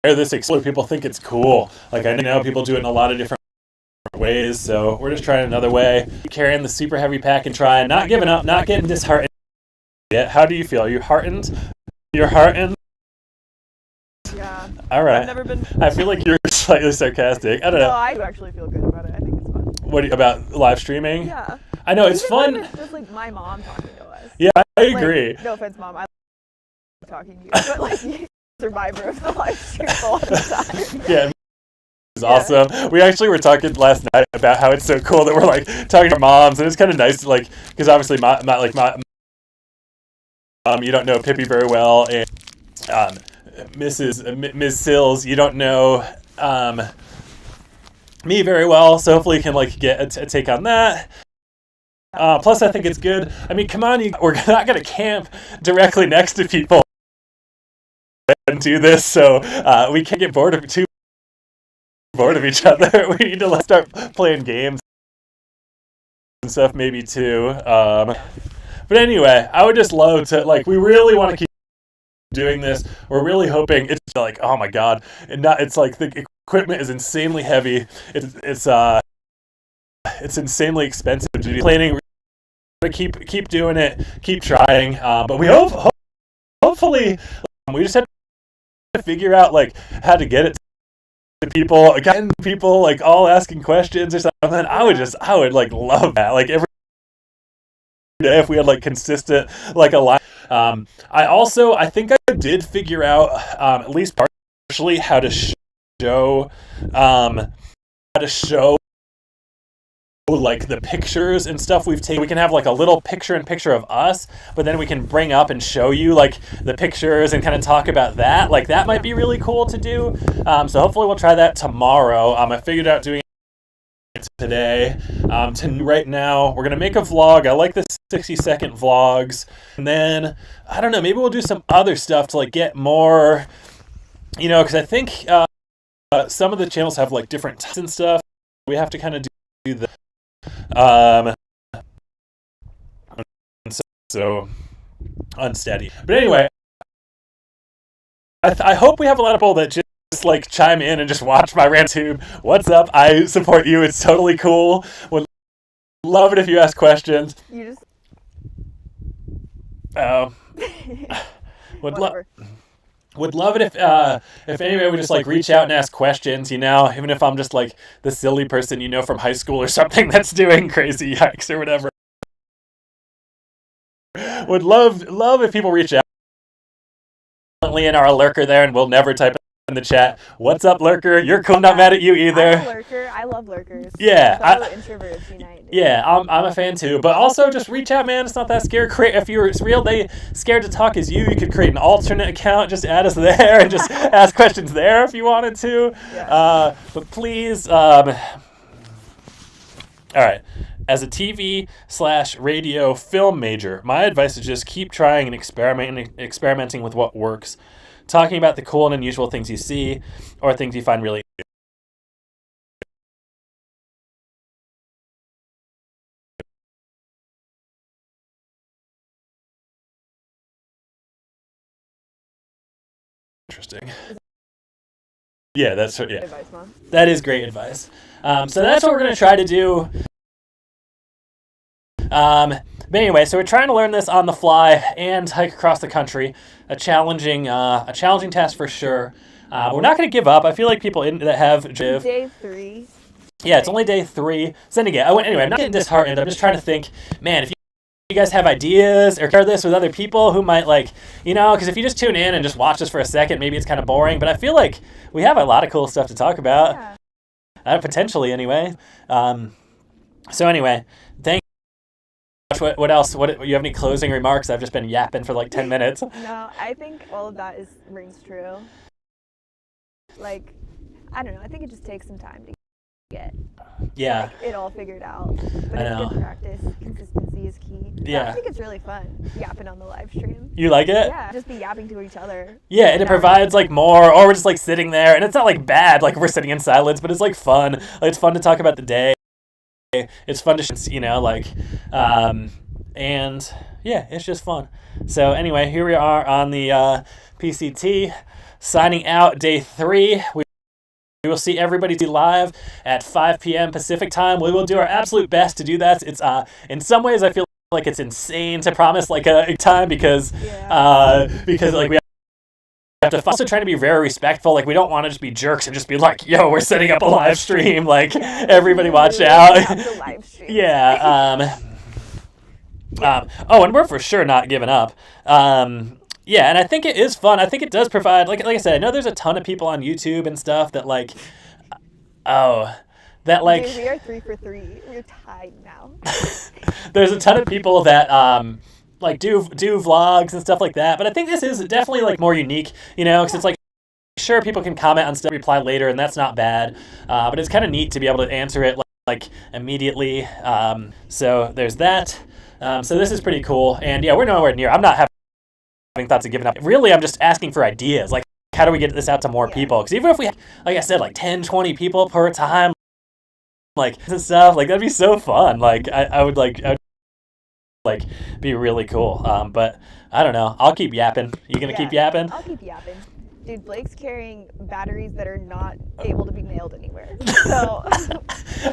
this, explore. People think it's cool. I know people do it in a lot of different ways, so we're just trying another way. Carrying the super heavy pack and trying, not giving up, not getting disheartened yet. How do you feel? Are you heartened? You're heartened?
Yeah.
All right.
I've never been.
I feel like you're slightly sarcastic. I don't
No,
know.
I do actually feel good about it. I think it's fun.
What about live streaming?
Yeah.
I know, it's
Even
fun.
when it's just my mom talking to us.
Yeah, I agree.
No offense, Mom. I like talking to you, but you're survivor of the live stream all the time.
Yeah, it's awesome. We actually were talking last night about how it's so cool that we're talking to our moms, and it's kind of nice to because obviously my you don't know Pippi very well, and Ms. Sills, you don't know me very well, so hopefully you can get a take on that. Plus, I think it's good. I mean, come on, we're not going to camp directly next to people and do this, so we can't get bored of each other. We need to start playing games and stuff maybe too. But anyway, I would just love to, we really want to keep doing this. We're really hoping it's oh my god, and it's the equipment is insanely heavy. It's insanely expensive to do. Planning, we're gonna keep doing it, keep trying. But we hopefully we just have to figure out how to get it to people. Again, people all asking questions or something. I would love that. Every day if we had consistent a line. I think I did figure out at least partially how to show like the pictures and stuff we've taken. We can have like a little picture-in-picture of us, but then we can bring up and show you like the pictures and kind of talk about that. Like that might be really cool to do. So hopefully we'll try that tomorrow. I figured out doing it today. Right now we're gonna make a vlog. I like the 60-second vlogs, and then I don't know, maybe we'll do some other stuff to like get more, because I think some of the channels have like different types and stuff. We have to kind of do the so unsteady. But anyway, I hope we have a lot of people that just like chime in and just watch my rant tube. What's up? I support you. It's totally cool. Would love it if you ask questions.
You just
would love it if anybody would just like reach out and ask questions, even if I'm just like the silly person from high school or something that's doing crazy hikes or whatever. Would love if people reach out. In our lurker there, and we'll never type in the chat. What's up, lurker? You're cool. I'm not mad at you either.
I'm a lurker. I love lurkers.
Yeah,
introverts unite.
Yeah, I'm a fan too. But also, just reach out, man. It's not that scary. If you're scared to talk as you could create an alternate account. Just add us there and just ask questions there if you wanted to.
Yeah.
But please, all right. As a TV/radio film major, my advice is just keep trying and experimenting with what works. Talking about the cool and unusual things you see or things you find really interesting. Yeah, that's
Advice, Mom.
That is great advice. So that's what we're going to try to do. But anyway, so we're trying to learn this on the fly and hike across the country. A challenging task for sure. We're not going to give up. I feel like people that have
Day 3.
Yeah, it's only day 3. So anyway, I'm not getting disheartened. I'm just trying to think, man, if you guys have ideas or share this with other people who might because if you just tune in and just watch this for a second, maybe it's kind of boring. But I feel like we have a lot of cool stuff to talk about. Yeah. Potentially, anyway. So anyway, thank. What else? What you have any closing remarks? I've just been yapping for like 10 minutes.
No, I think all of that rings true. Like, I don't know. I think it just takes some time to get it all figured out. But it's good practice. Consistency is key.
Yeah.
I think it's really fun yapping on the live stream.
You like it?
Yeah, just be yapping to each other.
Yeah, and it provides like more, or we're just like sitting there, and it's not like bad, like we're sitting in silence, but it's like fun. Like, it's fun to talk about the day. It's fun to, and yeah, it's just fun. So anyway, here we are on the PCT, signing out day 3. We will see everybody live at 5 p.m. Pacific time. We will do our absolute best to do that. It's in some ways I feel like it's insane to promise like a time because like we have to also trying to be very respectful. Like we don't want to just be jerks and just be like, yo, we're setting up a live stream. Like everybody watch out. Yeah. And we're for sure not giving up. Yeah, and I think it is fun. I think it does provide, like I said, I know there's a ton of people on YouTube and stuff that
Dude, we are 3 for 3. We're tied now.
There's a ton of people that do vlogs and stuff like that. But I think this is definitely like more unique, because it's like, sure, people can comment on stuff, reply later, and that's not bad. But it's kind of neat to be able to answer it like immediately. So there's that. So this is pretty cool. And yeah, we're nowhere near. I'm not having thoughts of giving up. Really, I'm just asking for ideas. Like, how do we get this out to more people? Because even if we, like I said, like 10, 20 people per time, like and stuff, like that'd be so fun. Like I would be really cool. But I don't know. I'll keep yapping. You gonna keep yapping?
I'll keep yapping. Dude, Blake's carrying batteries that are not able to be mailed anywhere. So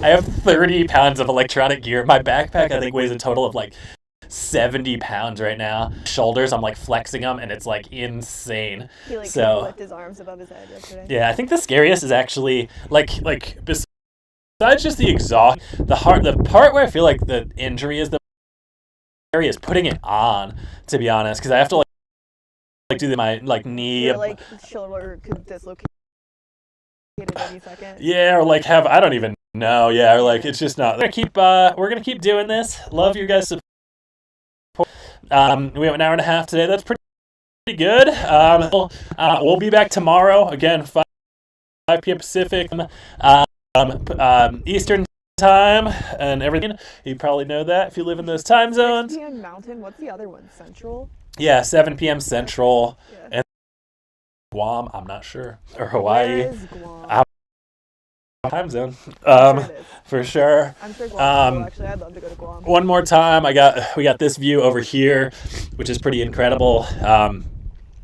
I have 30 pounds of electronic gear. My backpack, I think, weighs a total of like 70 pounds right now. Shoulders, I'm like flexing them, and it's like insane.
He couldn't lift his arms above his head yesterday.
Yeah, I think the scariest is actually like besides just the exhaust, the part where I feel like the injury is the scary is putting it on. To be honest, because I have to do my knee.
Your shoulder could dislocate at any second.
Yeah, or I don't even No, yeah, or like it's just not. We're gonna keep doing this. Love your guys' support. We have an hour and a half today. That's pretty good. We'll be back tomorrow again, 5 p.m. Pacific, Eastern time, and everything. You probably know that if you live in those time
6
zones.
p.m. Mountain. What's the other one? Central?
Yeah, 7 p.m. Central.
Yeah.
And Guam, I'm not sure, or
Where
Hawaii
is Guam?
time zone.
I'm sure it is.
For sure.
I'm sure Guam's cool, actually. I'd love to go to Guam.
One more time, we got this view over here, which is pretty incredible.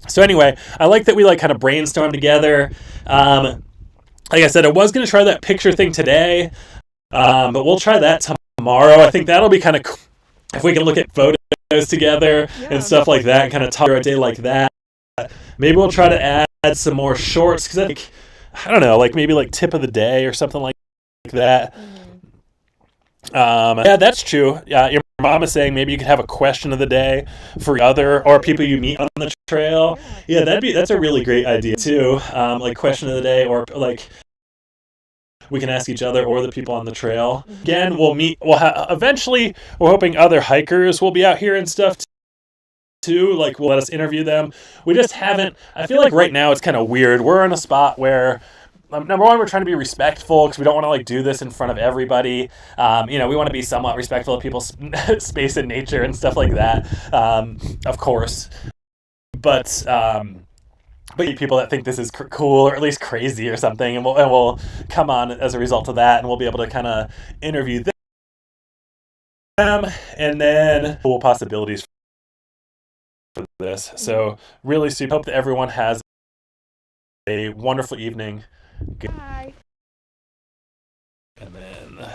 So anyway, I like that we like kind of brainstorm together. Like I said, I was gonna try that picture thing today, but we'll try that tomorrow. I think that'll be kind of cool if we can look at photos together and stuff like that, and kind of talk about a day like that. Maybe we'll try to add some more shorts because I don't know, like maybe like tip of the day or something like that. Yeah, that's true. Your mom is saying maybe you could have a question of the day for or people you meet on the trail. Yeah, that's a really great idea too. Like question of the day, or like we can ask each other or the people on the trail. Again, eventually we're hoping other hikers will be out here and stuff too. Like will let us interview them. We just haven't. I feel like right now it's kind of weird. We're in a spot where number one, we're trying to be respectful because we don't want to like do this in front of everybody. We want to be somewhat respectful of people's space and nature and stuff like that. Of course, but people that think this is cool or at least crazy or something, and we'll come on as a result of that, and we'll be able to kind of interview them, and then cool possibilities for this. So really, hope that everyone has a wonderful evening.
Bye.
And then